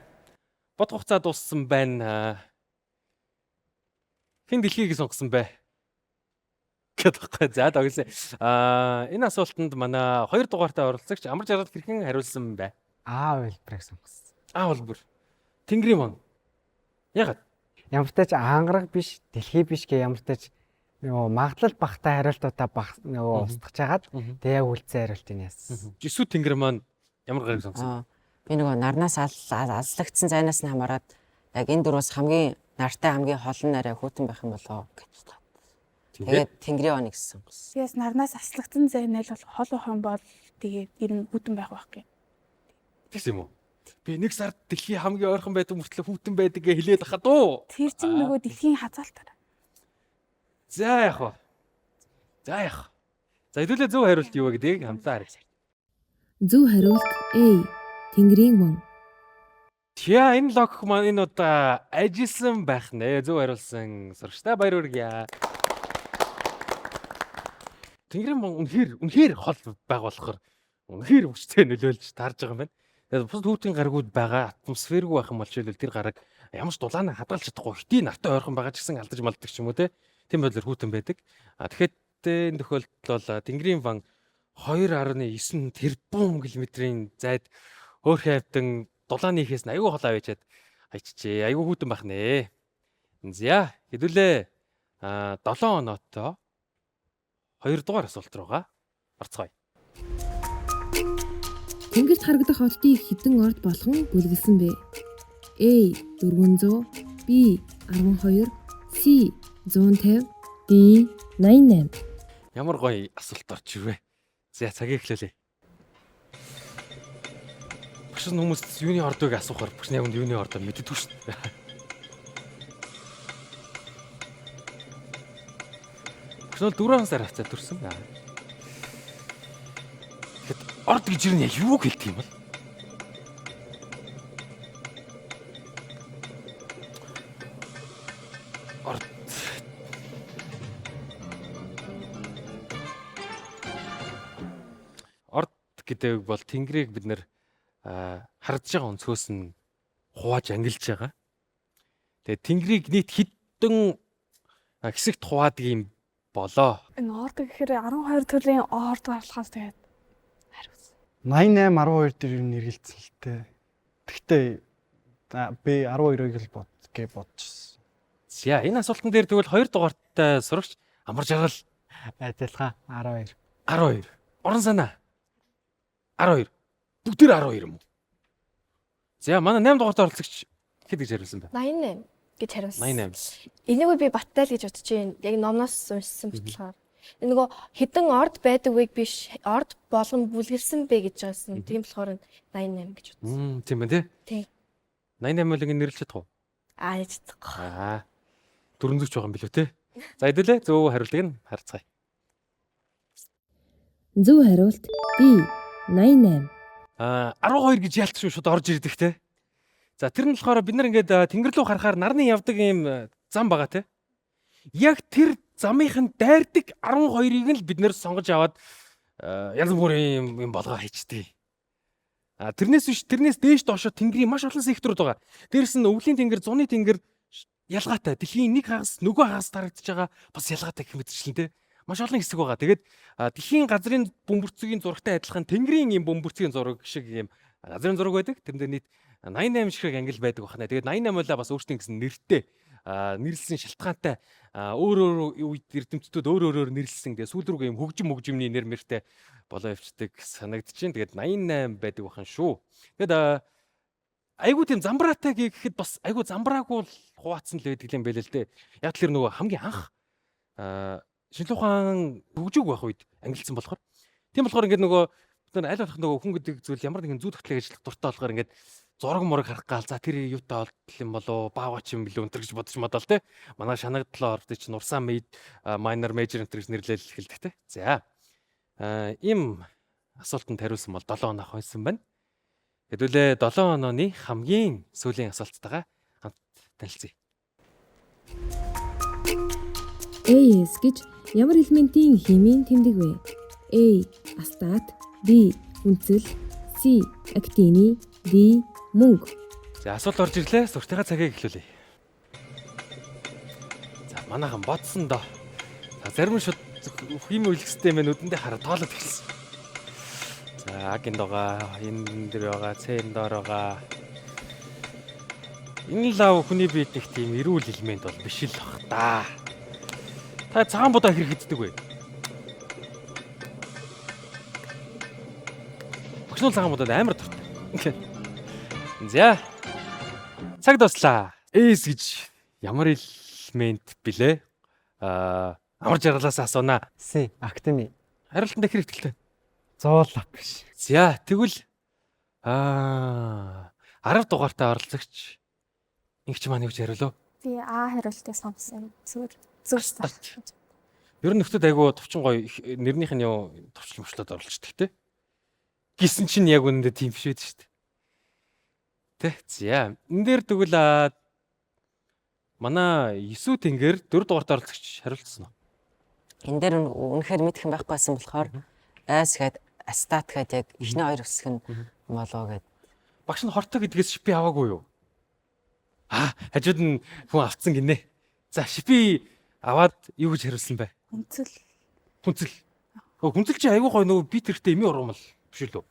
Бод хугацаа дууссан байна. Хэн дэлхийг сонгосон бэ? Гэдэггүй. За тоглоё. Энэ асуултанд манай 2 дугаартай оролцогч амар жаргал хэрхэн хариулсан бэ? А хэлбэрийг сонгосон. А хэлбэр. Тэнгэрийн ван. Ягаад? Ямар ч тач ангараг биш, дэлхий биш гэх ямар ч тач нөгөө магадлал багтай хариултуудаа нөгөө устгаж хагаад тэг яг үлдсэн хариултыг яасан. Жисүү тэнгэр маань ямар гариг сонгосон? Би нөгөө нарнаас алслагдсан зайнаас нь хамаарат яг энэ дөрвөөс хамгийн нартай хамгийн холон нарай хүүтэн байх юм болоо гэж бодсон. Тэгээд тэнгэрийн ваныг сонгосон. Тэгээс нарнаас аслагдсан зайнал бол хол ох юм бол тэгээд ер нь хүүтэн байх байхгүй. Тэгс юм уу? Би нэг сард дэлхий хамгийн ойрхон байдаг мөртлөө хүүтэн байдаг гэж хэлээд хахад уу? Тэр чинь нөгөө дэлхийн хазаалтаар. За яах вэ? За хэдүүлээ зөв хариулт юу вэ гэдгийг хамтдаа харъя. Зөв хариулт A. Тэнгэрийн ван. Тя энэ логик маань энэ удаа ажилласан байх нэ. Зөв хариулсан сурагчтай баяр хүргье. Тэнгэрийн ван үнэхээр хол байх болохоор үнэхээр хүчтэй нөлөөлж таарж байгаа юм байна. Тэгээд бус хүүтийн гаргууд байгаа атмосфергүй байх юм бол жишээлбэл тэр гараг ямар ч дулаанаа хадгалж чадахгүй хитий нартай ойрхон байгаа ч гэсэн алдаж малдаг ч юм уу те. Тийм байдлаар хүүтэн байдаг. Тэгэхээр энэ тохиолдолд бол Тэнгэрийн ван 2.9 тэрбум км-ийн зайд хөөхөн хавьтан дулааны ихээс аягүй хол авчиад хайчжээ. Аягүй хүүтэн байх нэ. За хэдүүлээ 7 оноотой 2 дугаар асуулт руугаа орцгоё. Тэнгэрт харагдах хотыг хэдэн орд болгон бүлгэлсэн бэ? A 400, B 12, C 150, D 88. Ямар гоё асуулт орж ирвэ. За цагийг эхлүүлээ. Багш хүмүүс юуны ордыг асуухаар багш яг юуны ордоо мэддэг шүү дээ. Багш нь 4 сар хацаа төрсөн. Тэгэхэд орд гэж юу яг юу хэлдэг юм бол? Орд гэдэг бол тэнгэрийг бид нэр хардж байгаа өнцгөөс нь хувааж ангилж байгаа. Тэгээ тэнгэрийг нийт хэдэн хэсэгт хуваадаг юм болоо. Энэ орд гэхээр 12 төрлийн орд барлахаас тэгээд хариуцсан. 88 12 дээр юу нэргэлцсэн л тээ. Тэгтээ би 12-ыг л гэж бодчихсон. За энэ асуултан дээр тэгвэл 2 дугаартай сурагч амар жаргал Адилхан 12. 12. Орон санаа 12. Бүгдээр 12 юм уу? За манай 8 дугаартай оролцогч хэд гэж хариулсан бэ? 88 гэж хариулсан. 88. Энийг би баттай л гэж бодож байна. Яг номноос уншсан бичлэгээр. Энэ нөгөө хэдэн орд байдаг вэ биш орд болгон бүлгэлсэн бэ гэж байсан. Тийм болохоор 88 гэж бодсон. Тийм байна тий. Тийм. 88-ыг нэрлэж чадах уу? Яаж чадах. Дөрөн зүгч байгаа юм билүү те. За хэдүүлээ зөв хариултыг нь харцгаая. Зөв хариулт D 88. 12 гэж ялтсан шууд орж ирдэг те. За тэр нь болохоор бид нар ингээд тэнгэр рүү харахаар нарны явдаг юм зам байгаа те. Яг тэр замынхын дайрдаг 12-ыг л бид нэр сонгож аваад янз бүрийн юм болгоо хийчихдээ. Тэрнээс биш тэрнээс дээш доошо тэнгэрийн маш олон секторууд байгаа. Дээрс нь өвлийн тэнгэр, зуны тэнгэр ялгаатай. Дэлхийн нэг хагас нөгөө хагас тарагдж байгаа бас ялгаатай гэх мэтчлэн те. Маш олон хэсэг байгаа. Тэгээд дэлхийн газрын бөмбөрцөгийн зурагтай адилхан тэнгэрийн юм бөмбөрцөгийн зураг шиг юм газрын зураг байдаг. Тэрнээр нийт 88 шиг ангил байдаг бахна. Тэгээд 88 байлаа бас өөртөө гэсэн нэртэй нэрлсэн шалтгаантай өөр үед эрдэмтдүүд өөр нэрлсэн. Тэгээд сүүл рүүгээ юм хөгжимний нэр мэртэй болоо явцдаг санагдчихээн. Тэгээд 88 байдаг бахан шүү. Тэгээд айгуу тийм замбраатай гэхэд бас айгуу замбраагүй хуваацсан л байдаг юм байл л дээ. Яг тэр нөгөө хамгийн анх шинжлэх ухаан хөгжөөг байх үед ангилсан болохоор. Тийм болохоор ингээд нөгөө бид нар аль болох нөгөө хүн гэдэг зүйл ямар нэгэн зүй тогтлыг ажиллах дуртай болохоор ингээд зураг мураг харах гал за тэр юутай олдол юм болоо бааваач юм билүү өнтер гэж бодож модал те. Манай шанагдлаа ордыг чинь урсаа minor major өнтер гэж нэрлэл эхэлдэг те. За им асуултанд хариулсан бол 7 оноо хойсон байна. Хэдүүлээ 7 онооны хамгийн сүүлийн асуулттайгаа хамт танилцъя. AS гэж ямар элементийн химийн тэмдэг вэ? A. Астат, B. Хүнцэл, C. Актины, D. Мөнгө. За асуулт орж ирлээ. Суртахаа цагийг эхлүүлье. За манайхан бодсон доо. За зарим нь шууд химийн үйлчлэх системээ нүдэндээ хараад тоолоод эхэлсэн. За гинд байгаа, энэ дээр байгаа, цэн дээр байгаа. Энэ лав хүний биед нэг тийм эрүүл элемент бол биш л бах та. Та цагаан будаа хэрэг хийдэг вэ? Багшнуул цагаан будаад амар дуртай. За. Цаг дуслаа. Эс гэж ямар элемент блэ? Амар жаргалаас асуунаа. С. Актины. Хариултанд хэр ихтэй? 100 биш. За, тэгвэл 10 дугаартай оролцогч ингч маань юу гэж хариулав? Би А хариултыг сонгосон. Зүгээр. Ер нь нөхдөд айгуу товчон гоё нэрнийх нь юу товчломжлоод оролцдог те. Гисэн чинь яг үнэндээ тийм биш байдаг шүү дээ. Тэ. За, энэ дээр тэгвэл манай 9 тэнгэр 4 дугаартай оролцогч хариулсан уу? Энэ дээр үнэхээр мэдэх юм байхгүй байсан болохоор айс гээд астат гээд яг эхний хоёр хэсэг нь болоо гээд. Багш нь хортой гэдгээс шипи аваагүй юу? Хажууд нь хүн авцсан гинэ. За шипи аваад юу гэж хариулсан бэ? Хүнцэл. Хүнцэл. Хүнзэл чи айгүй гоё нөгөө бит хэрэгтэй эми ургамал биш үү?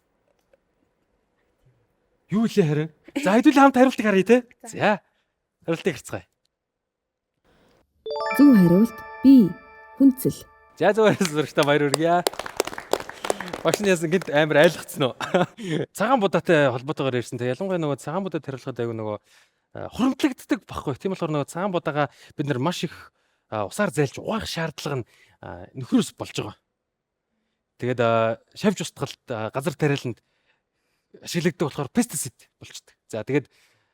Юу илээ харин? За хэдүүлээ хамт хариултыг харъя те. За. Хариултыг харцгаая. Зөв хариулт B. Хүнцэл. За зөв сурагчтай баяр хүргье. Багш нь яасан гинт амар айлгцсан уу? Цагаан будаатай холбоотойгоор ярьсан те. Ялангуяа нөгөө цагаан будаад хариулахад айгүй нөгөө хуримтлагддаг баггүй. Тийм болохоор нөгөө цагаан будаага бид нар маш их усаар зайлж угаах шаардлага нь нөхрөөс болж байгаа. Тэгээд шавж устгалд газар тариаланд ашиглагддаг болохоор пестицид болчдөг. За тэгээд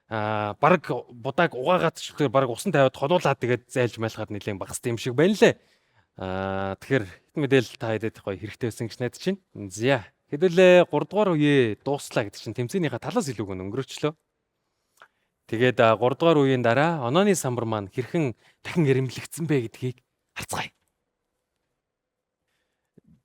баг будааг угаагаад ч тэгэхээр баг усан тавиад холуулаад тэгээд зайлж майлахад нэлээд багастай юм шиг байна лээ. Тэгэхээр хэд мэдээлэл та хэдэд гоё хэрэгтэй байсан гэж найдаж байна. За хэдүүлээ 3 дугаар үеэ дууслаа гэдэг чинь тэмцээнийхээ талаас илүүг өнгөрөөчлөө. Тэгээд 3 дугаар үеийн дараа онооны самбар маань хэрхэн дахин ирэмлэгдсэн бэ гэдгийг харцгаая.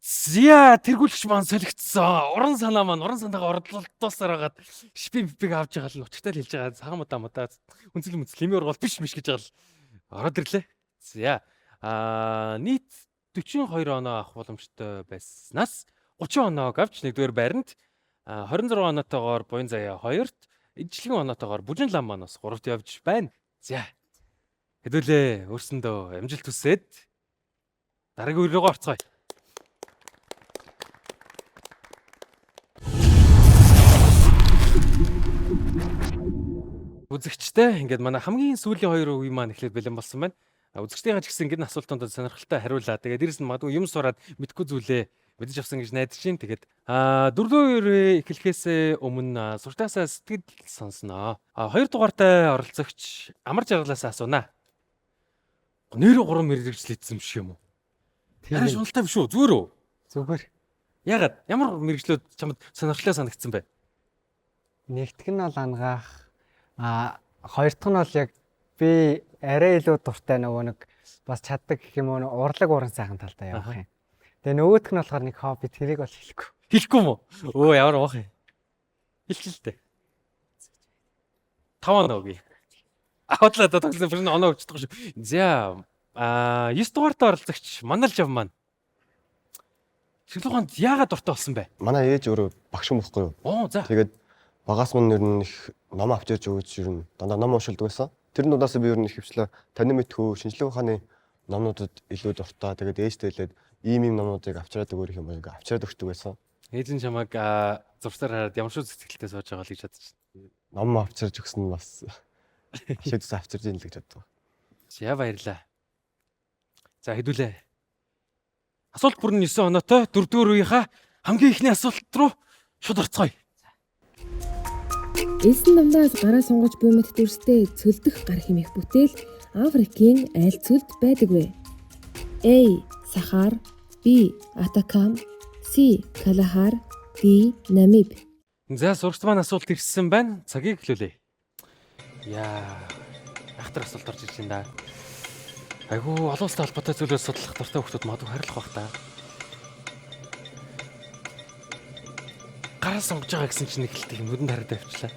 Зя тэргүүлэгч маань солигдсон. Уран санаа маань уран санаагаа оролдуулсаар хагаад шипиг авч байгаа л нутагтай л хэлж байгаа. Цагаан мудаа үнцэл эми ургал биш гэж байгаа л ороод ирлээ. За нийт 42 оноо авах боломжтой байснаас 30 оноог авч нэгдүгээр байранд 26 оноотойгоор буян заяа 2-т ижлэгийн оноотойгоор бүжин лам манаас 3-т явж байна. За хэдүүлээ өөрсөндөө амжилт хүсээд дараагийн үе рүү орцгоё. Үзэгчтэй ингээд манай хамгийн сүүлийн 2 үе маань эхлээд бэлэн болсон байна. Үзэгчдийн ч гэсэн ингэн асуултанд сонирхолтой хариулаа. Тэгээд дээрэс нь магадгүй юм сураад мэдгүй зүйлээ мэдэж авсан гэж найдаж байна. Тэгээд 4-р эхлэхээс өмнө суртаасаа сэтгэл сонсноо. 2 дугаартай оролцогч амар жаргалаас асуунаа. Нэр 3 мэрэгжил эзэм шиг юм уу? Арай шуналтай биш үү? Зүгээр үү? Зүгээр. Ягаад? Ямар мэрэгжлүүд чамд сонирхолтой санагдсан бэ? Нэгтгэх нь бол ангаах. Хоёр дахь нь бол яг би арай илүү дуртай нөгөө нэг бас чаддаг гэх юм уу урлаг уран сайхан талтай явах юм. Тэгээ нөгөөх нь болохоор нэг хобби тэрийг бол хэлэхгүй. Хэлэхгүй юм уу? Өө ямар уух юм. Хэлчихэлтэй. 5 оноо өгье. Автлаа тогтсон бүр оноо өгчдөг шүү. За 9 дугаартай оролцогч Манал жав маань. Шилүүханд яагаад дуртай болсон бэ? Манай ээж өөрөө багш юм байхгүй юу? Оо за. Тэгээд багаас мань ер нь их ном авч ирж өгч ер нь дандаа ном уншилдаг байсан. Тэр нудаас би ер нь их хвчлээ танин мэдхүү шинжлэх ухааны номнуудад илүү дуртай. Тэгээд ээжтэй хэлээд ийм номнуудыг авчираад өгөх юм байна. Авчираад өгдөг байсан. Ээж нь чамайг зурсаар хараад ямар шүү сэтгэлтэй сууж байгаа л гэж бодож байна. Ном авчирж өгсөн нь бас шийдвэрс авчирж ийн л гэж боддог. За баярлаа. За хэдүүлээ. Асуулт бүр нь 9 оноотой 4-р үеийнхаа хамгийн ихний асуулт руу шууд орцгоё. Элсэн намдаас гараа сунгаж буй мэт дүрстэй цөлдөх гар хэмээх бүтээл Африкийн аль цөлд байдаг вэ? A. Сахар, B. Атакам, C. Калахар, D. Намиб. За сурагч маань асуулт ирсэн байна. Цагийг эхлүүлээ. Яа. Ахтар асуулт орж ирж байна да. Айгу олон улстай холбоотой зүйлээс судлах дуртай хүмүүс магадгүй харилцах бах та. Гараа сонгож байгаа гэсэн чинь эхэлтийг нүдэнд хараад авчлаа.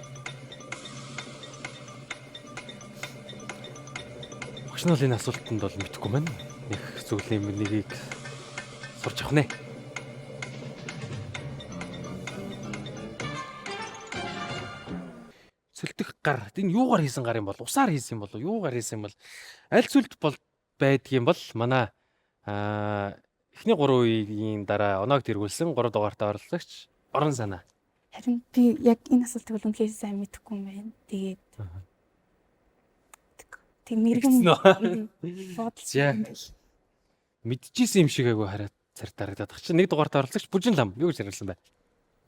Багш нь энэ асуултанд бол мэдэхгүй байна. Нэг зүйлийн нэгийг сурч авах нэ. Цөлдөх гар. Энэ юугаар хийсэн гар юм бол? Усаар хийсэн юм бол юугаар хийсэн юм бол? Аль цөлд бол байдаг юм бол манай эхний 3 үеийн дараа оноог тэргүүлсэн 3 дугаартай оролцогч орон санаа. Харин би яг энэ асуултыг бол үнэхээр сайн мэдэхгүй юм байна. Тэгээд тэг мэрэгэн бодолч мэдчихсэн юм шиг айгу хараад цар дарагдаад багч. 1 дугаартай оролцогч бүжин лам юу гэж хариулсан бэ?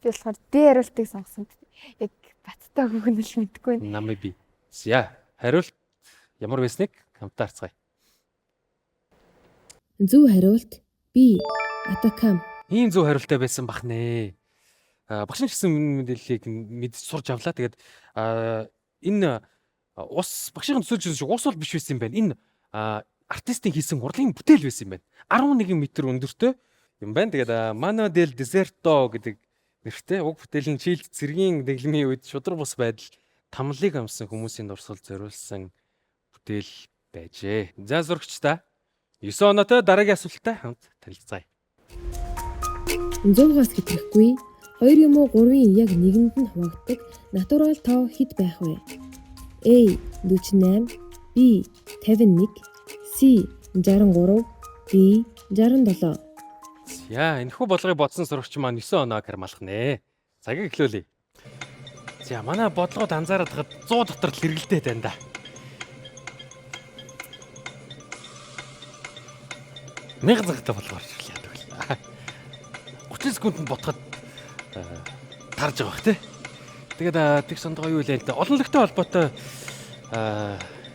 Би болохоор Д хариултыг сонгосон. Яг баттай хөгнөл мэдэхгүй байна. Намайг би. За хариулт ямар байсныг хамтдаа харцгаая. Зөв хариулт B. Атакам. Ийм зөв хариултаа байсан бах нэ. Багш нь гэсэн мэдээллийг мэдж сурч авлаа. Тэгээд энэ ус багшийн төсөөлж шиг ус бол биш байсан юм байна. Энэ артистийн хийсэн урлагийн бүтээл байсан юм байна. 11 м өндөртэй юм байна. Тэгээд Mano del Deserto гэдэг нэртэй уг бүтээлийн Чилд цэргийн дэглэмийн үед шудраг бус байдал тамлыг амсан хүмүүсийн дурсгал зориулсан бүтээл байжээ. За зурагч та 9 оноотой дараагийн асуулттай хамт танилцгаая. 100-аас хэтрэхгүй 2 юм уу 3-ын яг нэгэнд нь хуваагддаг натурал тоо хэд байх вэ? A 48, B 51, C 63, D 67. За энэхүү бодлогыг бодсон сурагч маань 9 оноо кармалхнэ. Цагийг эхлүүлье. За манай бодлогод анзаараад хад 100 дотор л хэрэгэлдэй байна да. Мянга цагтай бодлогоор яадаг вэ? 30 секундэд бодоход тарж байгаа бах тий. Тэгээд тэг сондгоо юу вэ? Олонлогтой холбоотой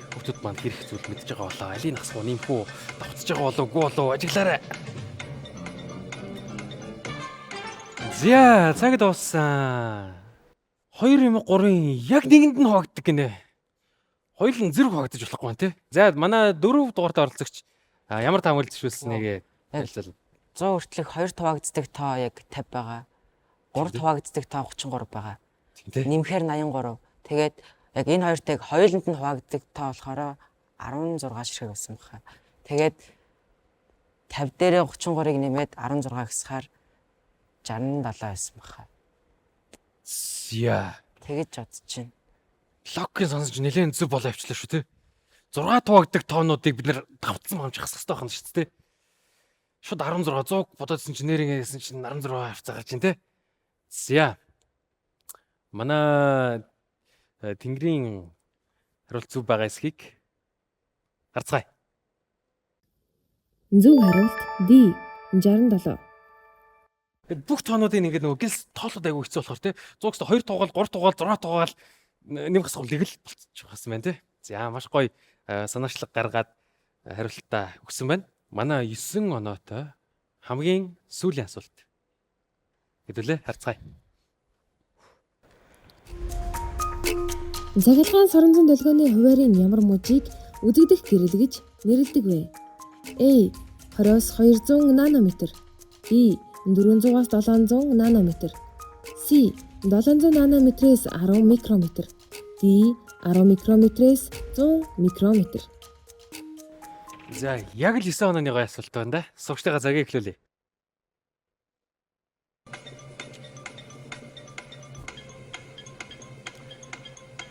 хүмүүс маань хэрэг зүйл мэдж байгаа болоо. Алийг насгуу нэмхүү давцж байгаа болов уу болов ажиглаарай. За цаг дууссан. 2 юм 3-ын яг нэгэнд нь хуваагддаг гинэ. Хоёул нь зэрэг хуваагдаж болохгүй байна тий. За манай 4 дугаарт оролцогч ямар таамаглаж зөвшөөрснэгээ хэлцэл. 100 хүртэлх 2 хуваагддаг тоо яг 50 байгаа. 3 хуваагддаг тоо 33 байгаа. Нэмэхээр 83. Тэгээд яг энэ хоёртыг хоёуланд нь хуваагддаг тоо болохоор 16 ширхэг болсон баха. Тэгээд 50 дээрээ 33-ыг нэмээд 16 гэсээр 67 байсан баха. Яа. Тэгэж бодож байна. Логикийн сонсож нэлээд зөв болоо явчлаа шүү тий. 6 хуваагддаг тоонуудыг бид нэр давтсан хамж хасах хэрэгтэй байна шүү дээ. Шууд 16 100 бодоодсэн чинь нэрээ яасан чинь 16 хавцаа гарч ин тий. За. Манай Тэнгэрийн хариулт зөв байгаа эсхийг харцгаая. Зөв хариулт D 67. Бүх тоонуудыг ингээд нөгөө гэлс тоолоход айгүй хэцүү болохоор тий 100-аас 2 тугаал 3 тугаал 6 тугаал нэм хасгалыг л болчих байсан байна тий. За маш гоё санаачлаг гаргаад хариултаа өгсөн байна. Манай 9 оноотой хамгийн сүүлийн асуулт. Хэдүүлээ харцгаая. Цахилгаан соронзон долгионы хуваарийн ямар мужийг үзэгдэх гэрэл гэж нэрлэдэг вэ? A 20-с 200 нанометр, B 400-аас 700 нанометр, C 700 нанометрээс 10 микрометр, D 10 микрометрээс 100 микрометр. За яг л 9 онооны гоё асуулт байна да. Сурагчтайгаа цагийг эхлүүлье.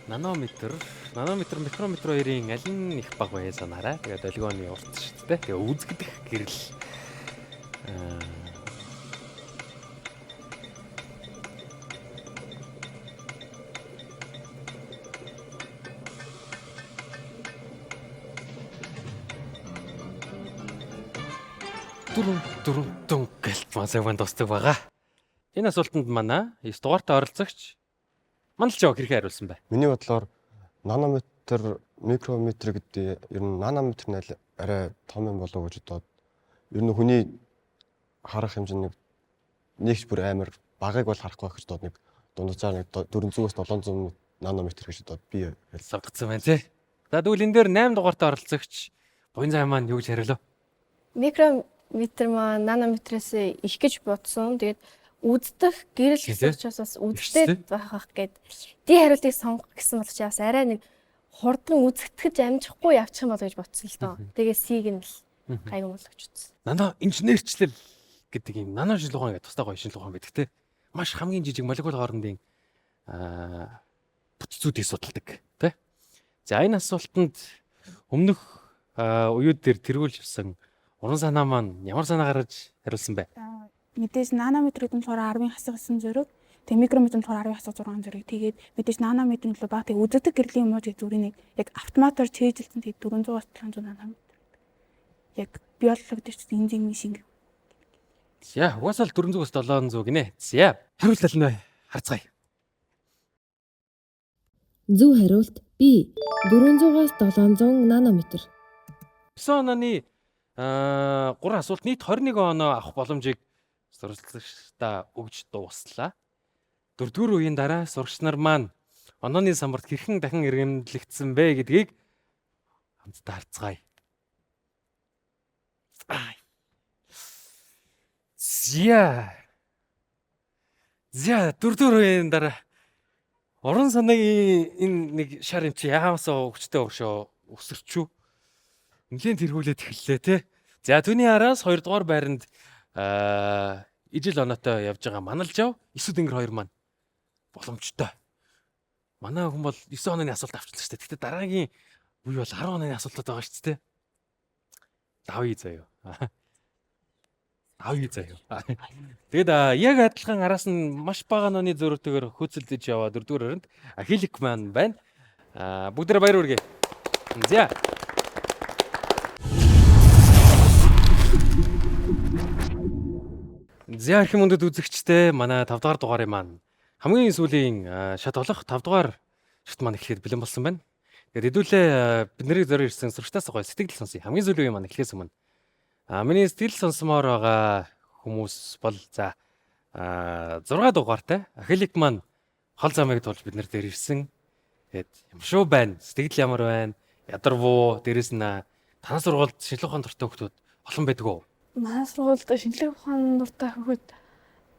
Нанометр, микрометр хоёрын аль нь их бага вэ санаарай. Тэгээд долгионы урт шүү дээ. Тэгээд үзэгдэх гэрэл дөрөв гэлт масагван тусдаг байгаа. Энэ асуултанд манай 9 дугаартай оролцогч Мандалч яг хэрэг хариулсан бай. Миний бодлоор нанометр, микрометр гэдэг ер нь нанометр нь арай том юм болов уу гэж бодоод ер нь хүний харах хэмжээ нэгч бүр амар багыг бол харахгүй гэж бодоод нэг дунджаар нэг 400-аас 700 нанометр гэж бодоод би савдгцсан байна тий. За тэгвэл энэ дээр 8 дугаартай оролцогч буян зай маань юу гэж хариулав? Микрометр маань нанометрээс их гэж бодсон. Тэгээд үздэх гэрэл гэсэн учраас бас үздээд байх гэд. Ди хариултыг сонгох гэсэн бол чи бас арай нэг хурдан үзэгдэхэж амжихгүй явчих юм болоо гэж бодсон л доо. Тэгээ сиг нь л гайгүй болгож утсан. Нано инженерчлэл гэдэг юм нано шинжилгээ ухаан гэдэг тустай гоё шинжилгээ ухаан байдаг те. Маш хамгийн жижиг молекул хоорондын бүтцүүдийг судалдаг те. За энэ асуултанд өмнөх уюуд дээр тэргүүлж авсан уран санаа маань ямар санаа гаргаж хариулсан бэ? Мэдээж нанометр гэдэг нь болохоор 10-ын хасах 9 зэрэг, тэгээ микрометр нь болохоор 10-ын хасах 6 зэрэг. Тэгээд мэдээж нанометр нь л баг тэгээ үзэгдэх гэрлийн юм уу гэж зүрийн нэг яг автоматар чийжилсэн тэгээ 400-аас 700 нанометр. Яг биологи дээр ч энзимийн шинг. За угаасаа л 400-аас 700 гинэ. За хариулт нь харцгаая. Зөв хариулт B 400-аас 700 нанометр. 9 онооны 3 асуулт нийт 21 оноо авах боломжийг сурвалжлагчдаа өгж дууслаа. 4-р үеийн дараа сурагч нар маань онооны самбарт хэрхэн дахин иргэнлэгдсэн бэ гэдгийг хамтдаа харцгаая. За 4-р үеийн дараа уран санаагийн энэ нэг шар юм чи яамсаа өвчтэй өгшөө өсөрчүү. Нэлээд тэргүүлээд эхэллээ те. За түүний араас 2 дугаар байранд ижил оноотой явж байгаа Маналжав 9 тэнгэр 2 маань боломжтой. Манай хүн бол 9 онооны асуулт авчихсан шүү дээ. Гэхдээ дараагийн үе бол 10 онооны асуултууд байгаа шүү дээ. Давъя заяа. Давъя заяа. Тэгээд яг адилхан араас нь маш бага нууны зөрүүтэйгээр хөөцөлдөж яваа 4-р оронд Ахилик маань байна. Бүгдээрээ баяр хүргэе. За. За архи мөндөд үзэгчтэй манай 5 дугаар дугаарын маань хамгийн сүүлийн шат болох 5 дугаар шат маань эхлэхэд бэлэн болсон байна. Тэгээд хэдүүлээ бид нарыг зориулж ирсэн сурагчдаас гоё сэтгэл сонсъё. Хамгийн сүүлийн маань эхлэхээс өмнө миний сэтгэл сонсомоор байгаа хүмүүс бол за 6 дугаартай Ахилик маань хол замыг тулж бид нар дээр ирсэн. Тэгээд юм шүү байна. Сэтгэл ямар байна? Ядарвуу дээрэс нь танаа сургуульд шинжлэх ухааны дуртай хүмүүс олон байдаг уу? Манай сургуульд шинжлэх ухааны дуртай хүмүүс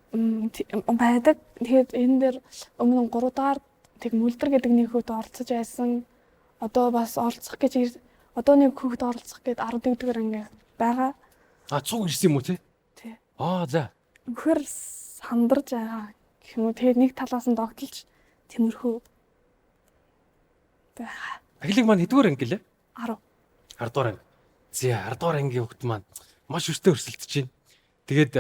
байдаг. Тэгээд энэ дээр өмнө 3 дугаар тэг мүлдэр гэдэг нэг хүүхэд оролцож байсан. Одоо бас оролцох гэж одоо нэг хүүхэд оролцох гээд 11-р анги байгаа. Цуг ирсэн юм уу те? Тий. За. Үнэхээр сандарч байгаа гэх юм уу. Тэгээд нэг талаас нь догтлж тиймэрхүү байгаа. Ахилик маань хэдвэр анги лээ? 10. 10 дугаар анги. За 10 дугаар ангийн хүүхэд маань маш өстэй өрсөлдөж байна. Тэгээд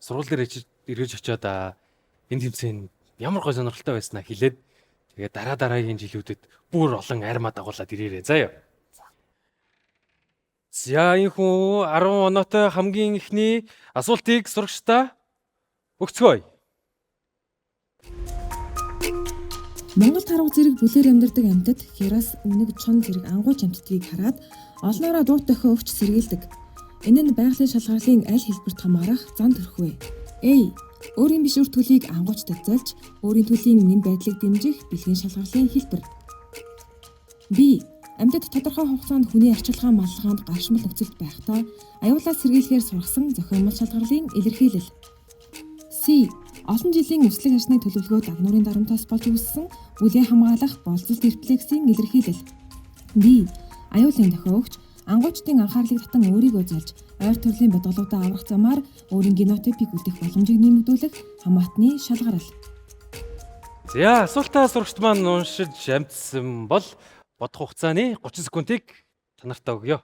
сургууль дээр ирж очиод энэ тэмцээн ямар гой сонирхолтой байснаа хэлээд тэгээд дараагийн жилүүдэд бүр олон армаа дагуулад ирээрээ заяа. За энэ хүн 10 оноотой хамгийн ихний асуултыг сурагчдаа өгцгөөе. Монгол тарга зэрэг бүлээр амьдардаг амьтад хяраас үнэг чон зэрэг ангууч амьтдыг хараад олноороо дуут дохио өгч сэргийлдэг. Энэ нь байгалийн шалгарлын аль хэлбэрт хамаарах зан төрхвэ. A. Өөрийн биш үр төлийг ангуучдад зольж, өөрийн төлийн нэн байдлыг дэмжих бэлгийн шалгарлын хэлбэр. B. Амьтад тодорхой хугацаанд хүний арчилгаан маллагаанд гаршмал нөхцөлд байхдаа аюулаас сэргийлэхээр сургасан зохиомжтой шалгарлын илэрхийлэл. C. Олон жилийн өслөг ажны төлөвлөгөө дагнуурын дарамтаас болж үүссэн бүлээн хамгаалах болцолт рефлексийн илэрхийлэл. D. Аюулын дохио өгч ангуучдын анхаарлыг татан өөрийгөө зольж ойр төрлийн бодголуудаа аврах замаар өөрийн генотипийг үлдэх боломжийг нэмэгдүүлэх хамаатны шалгарал. За асуултаа сурагчд маань уншиж амжсан бол бодох хугацааны 30 секундыг танартаа өгье.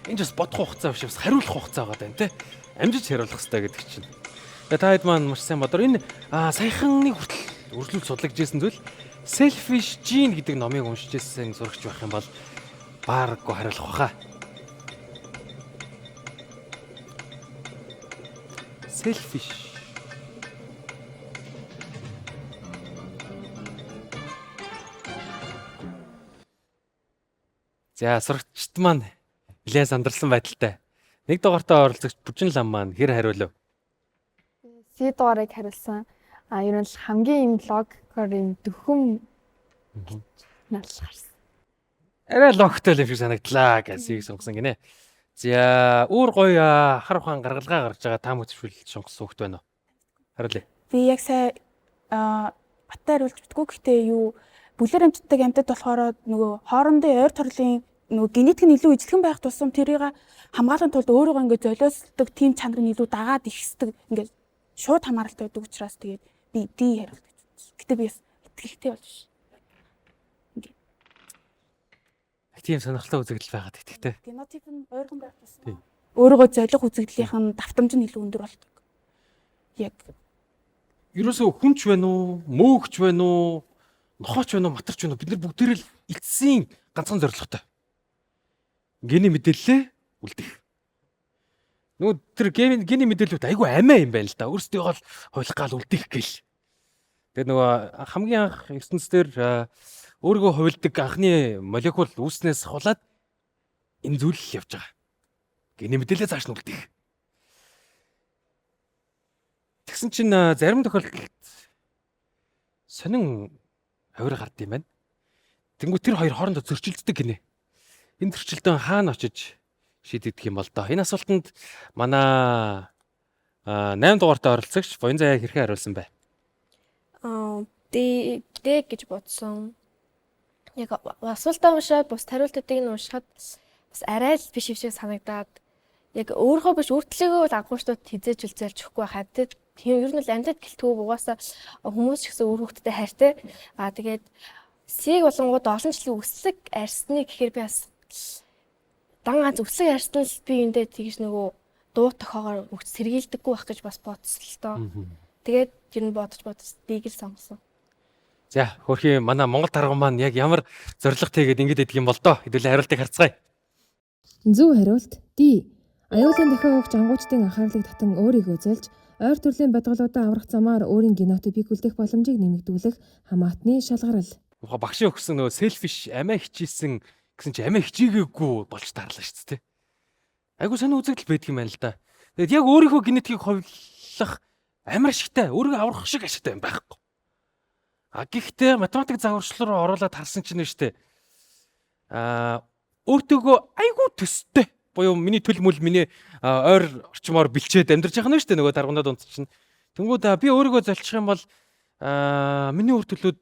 Энд бас бодох хугацаа биш бас хариулах хугацаа байгаа даа тий. Амжиж хариулах хэрэгтэй гэдэг чинь. Тэгээ та хэд маань маш сайн бодор энэ саяханы хүртэл үргэлжлүүлж судлагдж ирсэн зүйл Selfish Gene гэдэг номыг уншиж ирсэн сурагч байх юм бол баараггүй хариулах баха. Selfish. За сурагчд маань нэлээд сандарсан байдалтай. Нэг дугаартаа оролцогч Бүжин лам маань хэр хариулв? C дугаарыг хариулсан. Ер нь хамгийн юм логикоор юм дөхөм наалж гарсан. Арай логиктой л юм шиг санагдлаа гэсэн сонгосон гинэ. За өөр гоё хар ухаан гаргалгаа гарч байгаа таам хөтөлбөл сонгосон хөлт байна уу? Хариулъя. Би яг сая баттай хариулж битгүү. Гэхдээ юу бүлэр амьтдаг амьтад болохоор нөгөө хоорондын ойр торлын нөгөө генетик нь илүү ижилхэн байх тусам тэрийг хамгаалахын тулд өөрийгөө ингээд золиослдог тийм чанар нь илүү дагаад ихсдэг ингээд шууд хамааралтай байдаг учраас тэгээд би D хариулт гэж бодсон. Гэтэ би бас итгэлтэй болж ш. Тийм сонирхолтой үзэгдэл байгаад итгэвтэй. Генотип нь ойрхон байх тусам өөрийгөө золих үзэгдлийнх нь давтамж нь илүү өндөр болдог. Яг ерөөсөө хүнч байна уу, мөөгч байна уу, нохооч байна уу, матарч байна уу бид нар бүгдээрээ л эцсийн ганцхан зорилготой. Гений мэдээлэлээ үлдэх. Нөгөө тэр гений мэдээлэлүүд айгүй амиа юм байна л да. Өөрсдөө гол хойлох гал үлдэх гээл. Тэгээд нөгөө хамгийн анх ертөнцийн өөрийгөө хувилдаг анхны молекул үүснээс хулаад энэ зүйл явж байгаа. Гений мэдээлэл цааш нь үлдэх. Тэгсэн чинь зарим тохиолдолд сонин ховир гард юм байна. Тэнгүү тэр хоёр хоорондоо зөрчилддөг гинэ. Энэ зөрчилдөөн хаана очиж шийдэгдэх юм бол доо. Энэ асуултанд манай 8 дугаартай оролцогч Буян Заяа хэрхэн хариулсан бэ? D гэж бодсон. Яг асуултаа уншаад бус хариултуудыг нь уншихад бас арай л биш шиг санагдаад яг өөрөө биш үртлээгөө бол агуурчдод хизээж үлзээлж өгөхгүй байхад тийм ер нь л амьтад гэлтгүү угаасаа хүмүүс ч гэсэн үр хөвгтдээ хайртай. Тэгээд сийг болонгууд олон жилийн өслөг арьсны гэхээр би бас дан ганц өслөг арьсан л би эндээ тэгж нөгөө дуу тохоогоор өгч сэргийлдэггүй байх гэж бас бодсон л доо. Тэгээд ер нь бодож дийг л сонгосон. За хөрхи манай Монгол тарга маань яг ямар зоригтой гэдэг ингэж идэг юм бол доо. Хэдүүлээ хариултыг харцгаая. Зөв хариулт D. Аюулын дахиад өгч ангуучдын анхаарлыг татан өөрийгөө зольж, ойр төрлийн бодголуудаа аврах замаар өөрийн генотипийг үлдэх боломжийг нэмэгдүүлэх хамаатны шалгарал. Багшийн өгсөн нөгөө selfish амиа хичээсэн гэсэн чи амиа хичээгээгүй болж таарлаа шүү дээ. Айгу сони үзэгдэл байдаг юм байна л да. Тэгэд яг өөрийнхөө генетикийг ховлох амар ашигтай, өөрийгөө аврах шиг ашигтай юм байхгүй. Гэхдээ математик загварчлал руу оруулаад харсан чинь шүү дээ. Өөртөөгөө айгу төстэй. Буюу миний төлөв мөл миний ойр орчмоор бэлчээд амьдарч байгаа нь шүү дээ нөгөө даргунаад унт чинь. Тэнгүүд би өөрийгөө золчих юм бол миний үр төлөөд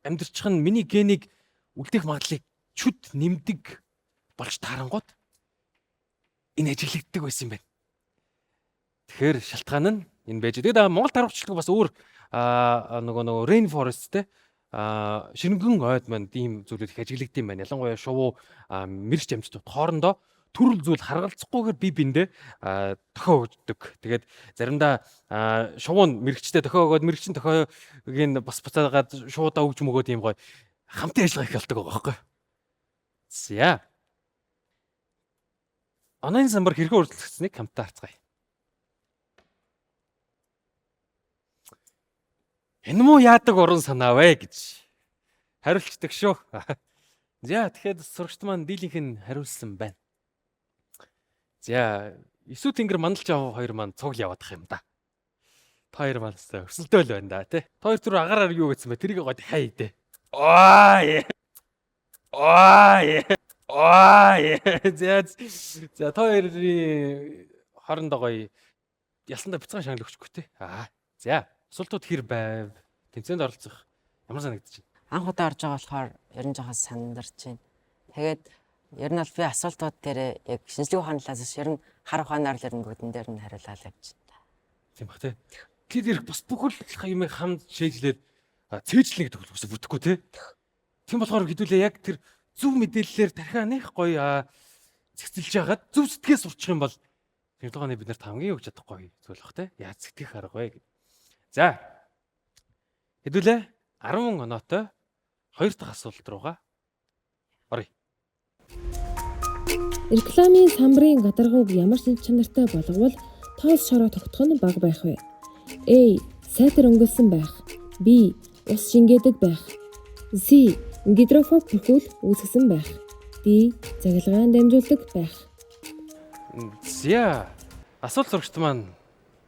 амьдарчих нь миний генийг үлдэх магадлалыг чүд нэмдэг болж таарангууд энэ ажиглагддаг байсан юм байна. Тэгэхээр шалтгаан нь энэ байж. Тэгээд Монгол тарвчлагыг бас өөр нөгөө rainforest те ширэнгэн ойд маань ийм зүйлүүд их ажиглагдсан байна. Ялангуяа шувуу мэрэгч амьтдууд хоорондоо төрөл зүйл харгалзахгүйгээр бие биендээ дохио өгдөг. Тэгээд заримдаа шувуу мэрэгчтэй дохио өгөөд мэрэгчин дохиогийн бас буцаагаад шуудаа өгж мөгөөд ийм гоё хамтын ажиллагаа их болдог байгаа байхгүй. За. Онлайн самбар хэрхэн үргэлжлэхсэнийг хамтдаа харцгаая. Энэ муу яадаг уран санаа вэ гэж хариулцдаг шүү. За тэгэхээр сурагчд маань дийлийнх нь хариулсан байна. За Исүү Тэнгэр Мандалч аав хоёр маань цуг яваадах юм да. Та хоёр маань өсөлтөө л байна да тий. Та хоёр түр агаараар юу гэсэн бэ? Тэрийг гоо хай дээ. За та хоёрын хоорондоо гоё ялсандаа бяцхан шагнал өгчихгүй тий. За асуултууд хэр байв? Тэмцээнд оролцох ямар санагдчих байна? Анх удаа орж байгаа болохоор ер нь жоохон сандарч байна. Тэгээд ер нь бол би асуултууд дээр яг шинжлэх ухааны талаас ер нь хар ухаанаар л ер нь бүгдэн дээр нь хариулаад явж байна. Тийм бах тий. Гэт ирэх бас бүхэл юм хамт шийдлээд цээжлэн гэдэг төгсөж бүтэхгүй тий. Тийм болохоор хэдүүлээ яг тэр зөв мэдээллээр дахиад нэг гоё зэгцэлж яагаад зөв сэтгэлээ сурчих юм бол тэрдгооны бид нарт хамгийн өгч чадахгүй зүйл бах тий. Яаж сэтгэх арга вэ гэдэг. За. Хэдүүлээ 10 оноотой 2 дахь асуулт руугаа оръё. Рекламын самбарын гадаргууг ямар шинж чанартай болговол тоос шороо тогтох нь бага байх вэ? A. Сайтар өнгөлсөн байх. B. Ус шингээдэг байх. C. Гидрофоб бүрхүүл үүсгэсэн байх. D. Цахилгаан дамжуулдаг байх. За. Асуулт сурагчд маань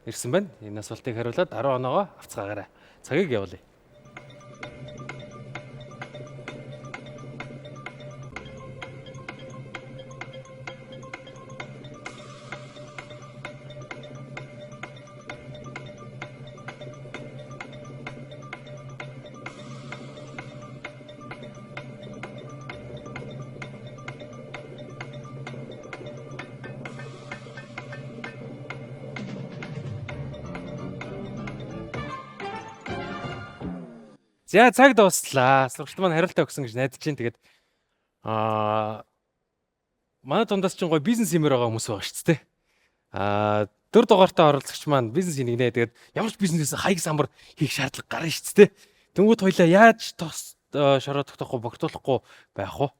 ирсэн байна. Энэ асуултыг хариулаад 10 оноогоо авцгаагаарай. Цагийг явуулъя. За цаг дуслаа. Сурагчд маань хариултаа өгсөн гэж найдаж чинь тэгээд манай дундаас чинь гоё бизнес юмэр байгаа хүмүүс байгаа шүү дээ. 4 дугаартай оролцогч маань бизнес нэгнэ. Тэгээд ямар ч бизнесээс хаяг самбар хийх шаардлага гарна шүү дээ. Тэнгүүд хоёлаа яаж тос шороо тогтоохгүй богдуулахгүй байх вэ?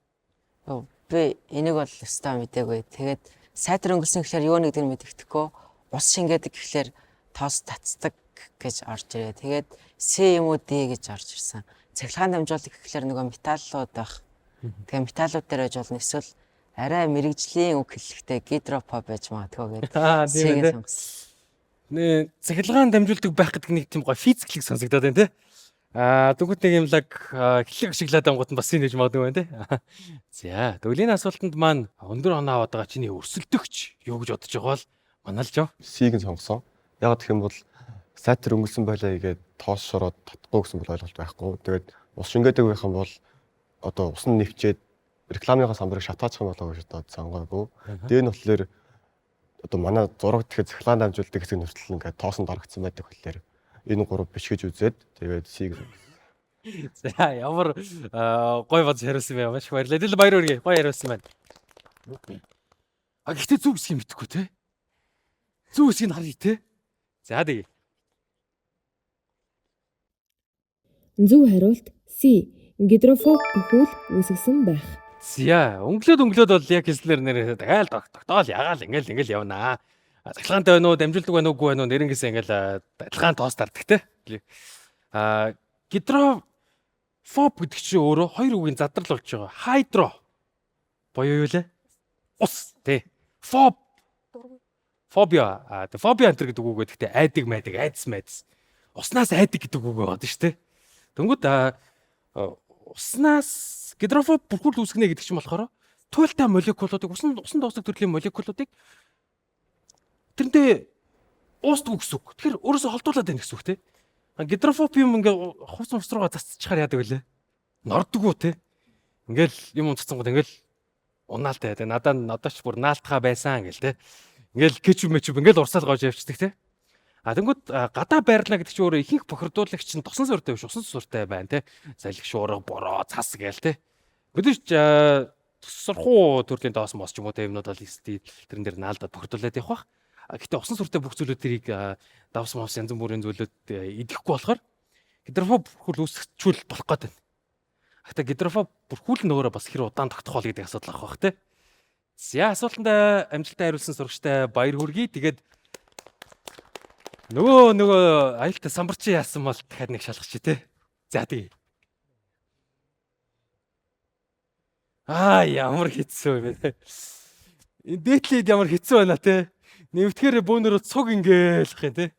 Би энийг бол өстой мэдээгүй. Тэгээд сайтар өнгөлсөн гэхээр юу нэгдэг мэддэхгүй. Ус шингээдэг гэхээр тоос татцдаг гэж орж ирээ. Тэгээд C юм уу D гэж орж ирсэн. Цахилгаан дамжуулах гэхээр нөгөө металлууд байх. Тэгээ металлууд дээр байж болно. Эсвэл арай мэрэгжлийн үг хэлэхдээ гидропоб байж магадгүй гэдэг. Нэ цахилгаан дамжуулдаг байх гэдэг нэг тийм гоё физиклийг сонсогдоод байна те. Дүгүт нэг юм лаг хэлэг ашиглаад ангууд нь бас энэ гэж магадгүй байна те. За төглийн асуултанд маань өндөр оноо аваад байгаа чиний өрсөлдөгч юу гэж бодож байгаа бол маналж ав. C-г нь сонгосон. Яг гэх юм бол сайтар өнгөлсөн байлаа игээд тоос шороод татахгүй гэсэн бол ойлголт байхгүй. Тэгээд ус шингээдэг байх юм бол одоо ус нь нэвчээд рекламынхаа самбарыг шатаачих юм болоо гэж одоо сонгоогүй. Дээр нь болохоор одоо манай зураг тэгэхээр цахилгаан дамжуулдаг хэсэг нүртэл ингээд тоосон дарагдсан байдаг болохоор энэ гурав биш гэж үзээд тэгээд C-г. За ямар гой бод хариулсан бэ? Маш баярлалаа. Хэдүүл баяр хүргэе. Гой хариулсан байна. А гэхдээ зүг хэсгийг мэдэхгүй те. Зүг хэсгийг харъя те. За тэгээ. Зөв хариулт C. Гидрофоб бүхүүл үүсгэсэн байх. За өнгөлөд бол яг хэлснээр нэр дагаал тогтоол ягаал ингээл явнаа. Цахилгаантай байна уу, дамжуулдаг байна уугүй байна уу, нэрнгээсээ ингээл адилхан тоос дарддаг те. Гидрофоб гэдэг чинь өөрөө хоёр үгийн задрал болж байгаа. Хайдро боёо юу лээ? Ус тий. Фобиа. Фобиа энэ гэдэг үг гэхдээ айдаг майдаг, айдас майдас. Уснаас айдаг гэдэг үг байгаа шүү дээ. Тэнгүүд уснаас гидрофоб бүрхүүл үүсгэнэ гэдэг чинь болохоор туйлтай молекулуудыг усан дуусах төрлийн молекулуудыг тэрнтэй уустдаг гэсэн үг. Тэгэхээр өөрөөсөө холдуулаад байна гэсэн үг те. Гидрофоб юм ингээ хувц мус руугаа засчихаар яадаг үлээ. Нордгоо те. Ингээл юм цацсангууд ингээл унаалтай. Тэгээ надад одоо ч бүр наалтхаа байсан гэл те. Ингээл кечүп ингээл урсаал гоож явчихдаг те. Тэнгүүд гадаа байрлаа гэдэг чинь өөрөө ихэнх бохирдуулагч нь тосон сүртэй биш, усан сүртэй байна те. Салхи шуурга, бороо, цас гээл те. Мэдээж сурхуу төрлийн доос мос ч юм уу те юмнууд бол тэрэн дээр наалдаад бохирдуулаад явах бах. Гэхдээ усан сүртэй бүх зүйлүүд тэрийг давс мовс янз бүрийн зүйлүүд идэхгүй болохоор гидрофоб бүрхүүл үүсчихүүл болох гээд байна. Гэхдээ гидрофоб бүрхүүл нь өөрөө бас хэр удаан тогтох бол гэдэг асуудал авах бах те. За асуултанд амжилттай хариулсан сурагчтай баяр хүргэе. Тэгээд нөгөө аюултай самбарч яасан бол дахиад нэг шалгах чи те. За тэгээ. Ямар хэцүү юм бэ? Энэ дээдлээд ямар хэцүү байна те. Нэвтгэхэр бөөнөрөө цуг ингээл ах юм те.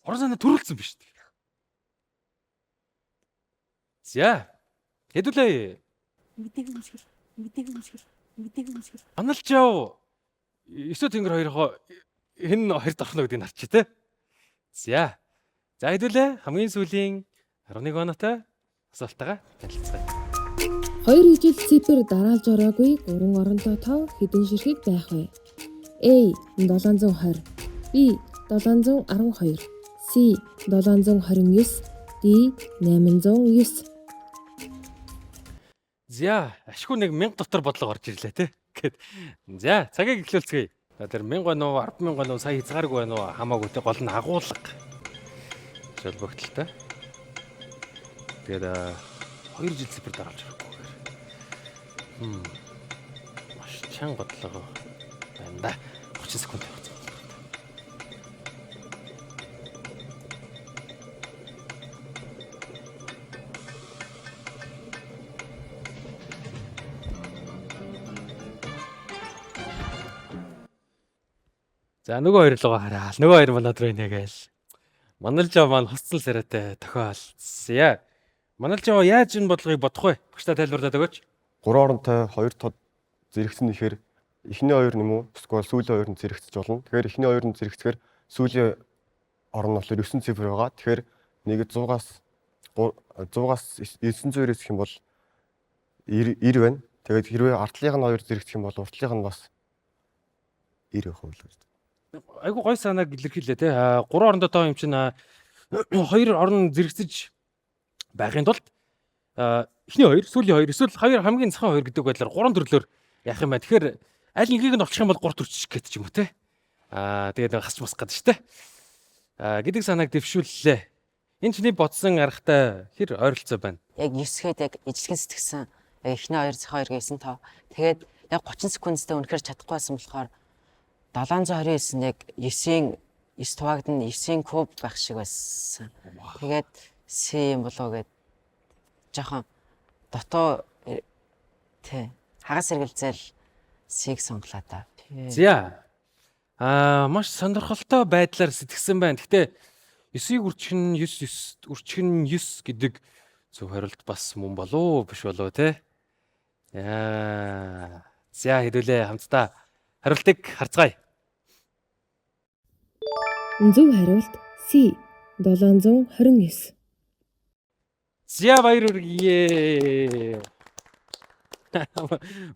Орон санаа төрүүлсэн биз дээ. За. Хэдүүлээ. Мэдээгүй. Аналж яв. Эсвэл тэнгэр хоёроо энэ хоёр давхна гэдгийг харчих те. За хэдүүлээ хамгийн сүүлийн 11 оноотой асуултаагаа танилцгаая. 2 ижил цифр дараалж ороогүй 3 оронтой тов хэдэн ширхэг байх вэ? A 720, B 712, C 729, D 809. За ашгүй нэг 1000 дотор бодлого орж ирлээ те. Гэт. За цагийг эхлүүлцгээе. Тэр 1000 байна уу 100000 байна уу сая хязгааргүй байна уу хамаагүй те гол нь агуулга шалбогдолтой. Тэгээд 2 жил цифр дараалж ирэх. Маш чанга бодлого байна да. 30 секунд явах. За нөгөө хоёр л хараа. Нөгөө хоёр манад руу инегээл. Маналжаа маань хусцсан сарайтай тохиолдсон. Маналжаа яаж энэ бодлогыг бодох вэ? Багштай тайлбарлаад өгөөч. 3 оронтой 2 тод зэрэгцэн ихээр эхний хоёр нэм үү? Эсвэл сүүлийн хоёр нь зэрэгцэж болно. Тэгэхээр эхний хоёр нь зэрэгцэхээр сүүлийн орон нь болохоор 9 цифр байгаа. Тэгэхээр нэг 100-аас 900-ээс гэх юм бол 90 байна. Тэгээд хэрвээ артлынх нь хоёр зэрэгцэх юм бол уртлынх нь бас 90 байх байлаа. Айгу гой санааг илэрхийлээ те. 3 орондоо тоо юм чинь 2 орон зэрэгцэж байхын тулд эхний хоёр, сүүлийн хоёр, эсвэл хоёр хамгийн цахан хоёр гэдэг байдлаар 3 төрлөөр яах юм бэ? Тэгэхээр аль нэгийг нь олчих юм бол 3 төрчих гэдэг ч юм уу те. Тэгээд хасч мас гад штэ. Гэдэг санааг дэвшүүллээ. Энэ чиний бодсон аргатай хэр ойролцоо байна? Яг 9-хэд яг ижлэгэн сэтгсэн эхний хоёр, цахин хоёр гэсэн тоо. Тэгээд яг 30 секундтай үнэхээр чадахгүй байсан болохоор 729 яг 9 туваагдана 9 куб байх шиг байсан. Тэгээд C юм болоо гэд жоохон дотоо тий хагас сэргэлзэл C-г сонглоо та. За. Маш сонирхолтой байдлаар сэтгсэн байна. Гэтэ 9-ийг үрчхэн 9 үрчхэн 9 гэдэг зөв хариулт бас мөн болов биш болов те. За хэдүүлээ хамтдаа хариултыг харцгаая. Зөв хариулт C 729. За баяр хүргэе.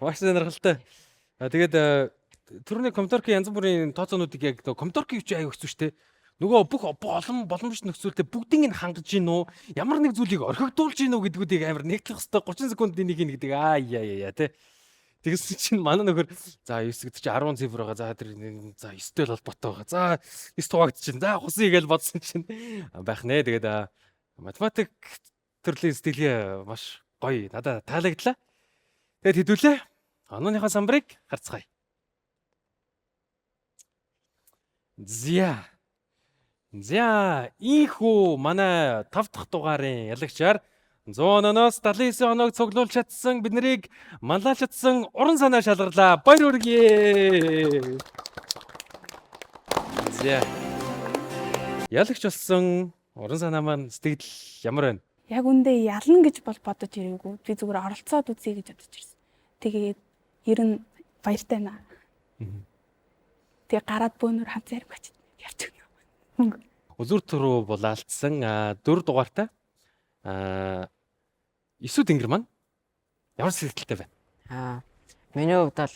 Маш сонирхолтой. Тэгээд түрүүний комторкийн янз бүрийн тооцоонуудыг яг комторкийг ч аяг өгсөн шүү дээ. Нөгөө бүх боломж нөхцөлтэй бүгдийг нь хангаж гин үү? Ямар нэг зүйлийг орхигдуулж гин үү гэдгүүдийг амар нэгтлэх хэвээр 30 секундын нэг гэдэг яа тий. Тэгсэн чинь манай нөхөр за 9 гэдэг чинь 10 цифр байгаа. За тэр за 9-тэй л холбоотой байгаа. За 9 тугаагд чинь за хусъя гэж бодсон чинь байх нэ. Тэгээд математик төрлийн стилээ маш гоё надад таалагдлаа. Тэгээд хэдүүлээ. Онооныхаа самбарыг харцгаая. За ийхүү манай 5 дахь дугаарын ялагчаар 100 оноос 79 оног цуглуулж чадсан бид нарыг манлайлцсан уран санаа шалгарлаа. Баяр хүргэе. За. Ялагч болсон уран санаа маань сэтгэл ямар байна? Яг үндэ ялна гэж бодож ирээгүй. Би зүгээр оролцоод үзье гэж бодож ирсэн. Тэгээд ер нь баяртай наа. Тэгээ гараад бөөнөр хамт зарим гэж явж өгнө. Үзүр төрөө булаалцсан 4 дугаартай 9 тэнгэр маань ямар сэтгэлтэй байна? Миний хувьд бол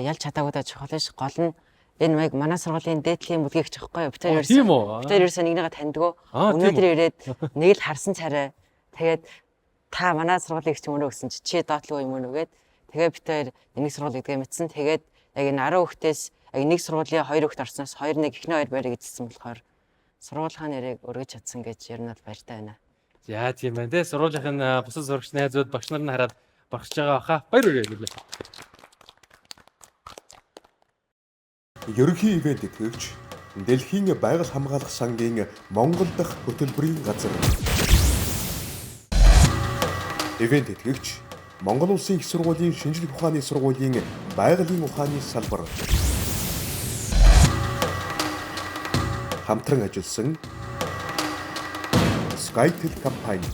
ялж чадаагүй даа чухал ш. Гол нь энэ маяг манай сургуулийн дээдлийн бүлгийгч аахгүй юу? Битээр ерөөсөө нэгнийгээ таньдгүй. Өнөөдөр ирээд нэг л харсан царай. Тэгээд та манай сургуулийн ч мөрөө гэсэн чи доотлоо юм уу гэгээд тэгээд битээр нэг сургууль гэдгээ мэдсэн. Тэгээд яг энэ 10 хүүхдээс яг нэг сургуулийн 2 хүүхд орсноос 2 нэг ихний 2 барь гэдсэн болохоор сургуулийн нэрийг өргөж чадсан гэж ер нь бол баяртай байна. Яа тийм байна те. Сургуулийн бусад сурагч найзууд багш нар нь хараад багсж байгаа баха. Баяр хүргэе. Ерөнхий ивент тэтгэгч Дэлхийн байгаль хамгаалах сангийн Монгол дахь хөтөлбөрийн газар. Ивент тэтгэгч Монгол Улсын их сургуулийн шинжлэх ухааны сургуулийн байгалийн ухааны салбар. Хамтран ажилласан Skytel компани.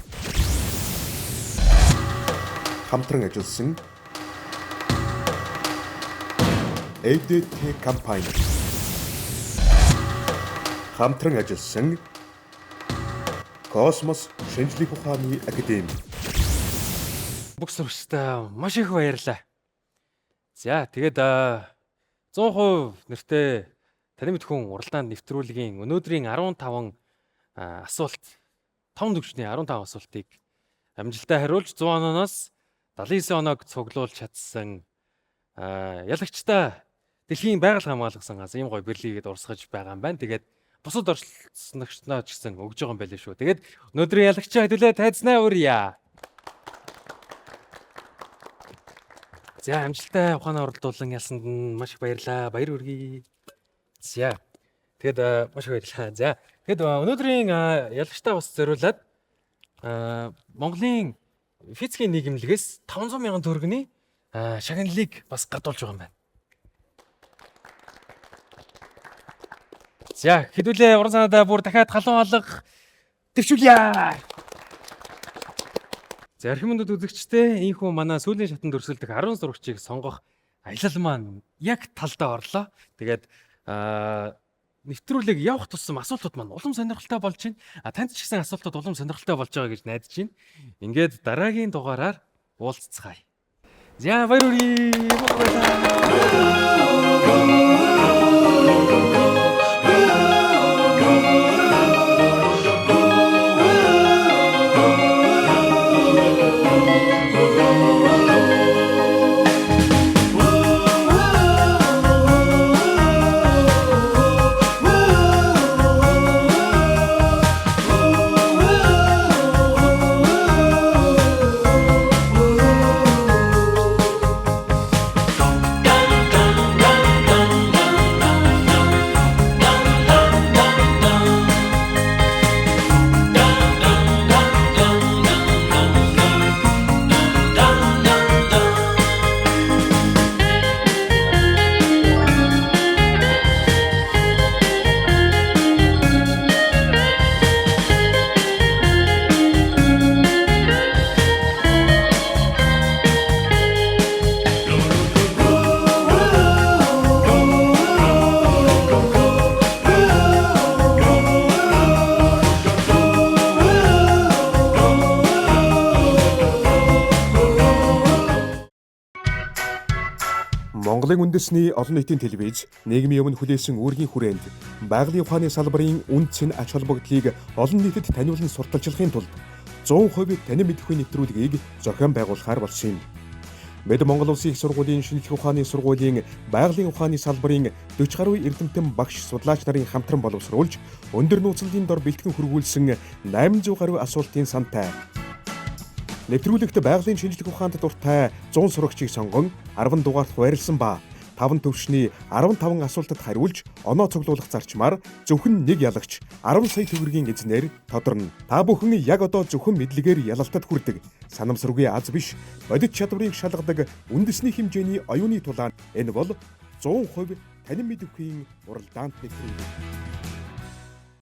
Хамтран ажилласан EDT компани. Хамтран ажилласан Космос шинжлэх ухааны академи. Бүх сурагчтай маш их баярлалаа. За тэгээд 100% нэртэй танин мэдхүн уралдаанд нэвтрүүлгийн өнөөдрийн 15 асуулт 5 төвчний 15 асуултыг амжилттай хариулж 100 оноос 79 оног цуглуулж чадсан ялагчтай Дэлхийн байгаль хамгаалах сангаас ийм гоё бэлийгээд урсгаж байгаа юм байна. Тэгээд бусад оролцогчноо ч гэсэн өгж байгаа юм байл шүү. Тэгээд өнөөдрийн ялагчаа хэдүүлээ тайзнаа үрье. За амжилттай ухаанаар оролдуулан ялсанд нь маш их баярлалаа. Баяр хүргэе. За. Тэгээд маш их баярлалаа. За. Тэгэд өнөөдрийн ялагчтай бас зориулаад Монголын физикийн нийгэмлэгээс 500 мянган төгрөгийн шагналыг бас гадуулж байгаа юм байна. За, хэдүүлээ уран санаадаа бүр дахиад халуун алга төвчүүлье. За, архимонд үзэгчтэй ийхүү манай сүүлийн шатанд өрсөлдөх 10 сурагчийг сонгох аялал маань яг талдаа орлоо. Тэгээд нэвтрүүлэг явах тусам асуултууд маань улам сонирхолтой болж байна. Танд ч гэсэн асуултууд улам сонирхолтой болж байгаа гэж найдаж байна. Ингээд дараагийн дугаараар уулзцгаая. За баяр хүргэе. Монголын үндэсний олон нийтийн телевиз нийгмийн өмнө хүлээсэн үүргийн хүрээнд байгалийн ухааны салбарын үндэс нь ач холбогдлыг олон нийтэд таниулан сурталчилахын тулд 100% танин мэдэхгүй нэвтрүүлгийг зохион байгуулахаар болсон юм. Бид Монгол Улсын их сургуулийн шинжлэх ухааны сургуулийн байгалийн ухааны салбарын 40 гаруй эрдэмтэн багш судлаач нарын хамтран боловсруулж өндөр нууцлалын дор бэлтгэн хөрвүүлсэн 800 гаруй асуултын сантай. Нэвтрүүлэгт байгалийн шинжлэх ухаанд дуртай 100 сурагчийг сонгон 10 дугаарт хуваарлсан ба 5 төвшний 15 асуултад хариулж оноо цуглуулах зарчмаар зөвхөн нэг ялагч 10 сая төгрөгийн эзнээр тодорно. Та бүхэн яг одоо зөвхөн мэдлэгээр ялалтад хүрдэг, санамсаргүй аз биш, бодит чадварыг шалгадаг үндэсний хэмжээний оюуны тулаан. Энэ бол 100% танин мэдэвхийн уралдаант нэвтрүүлэг.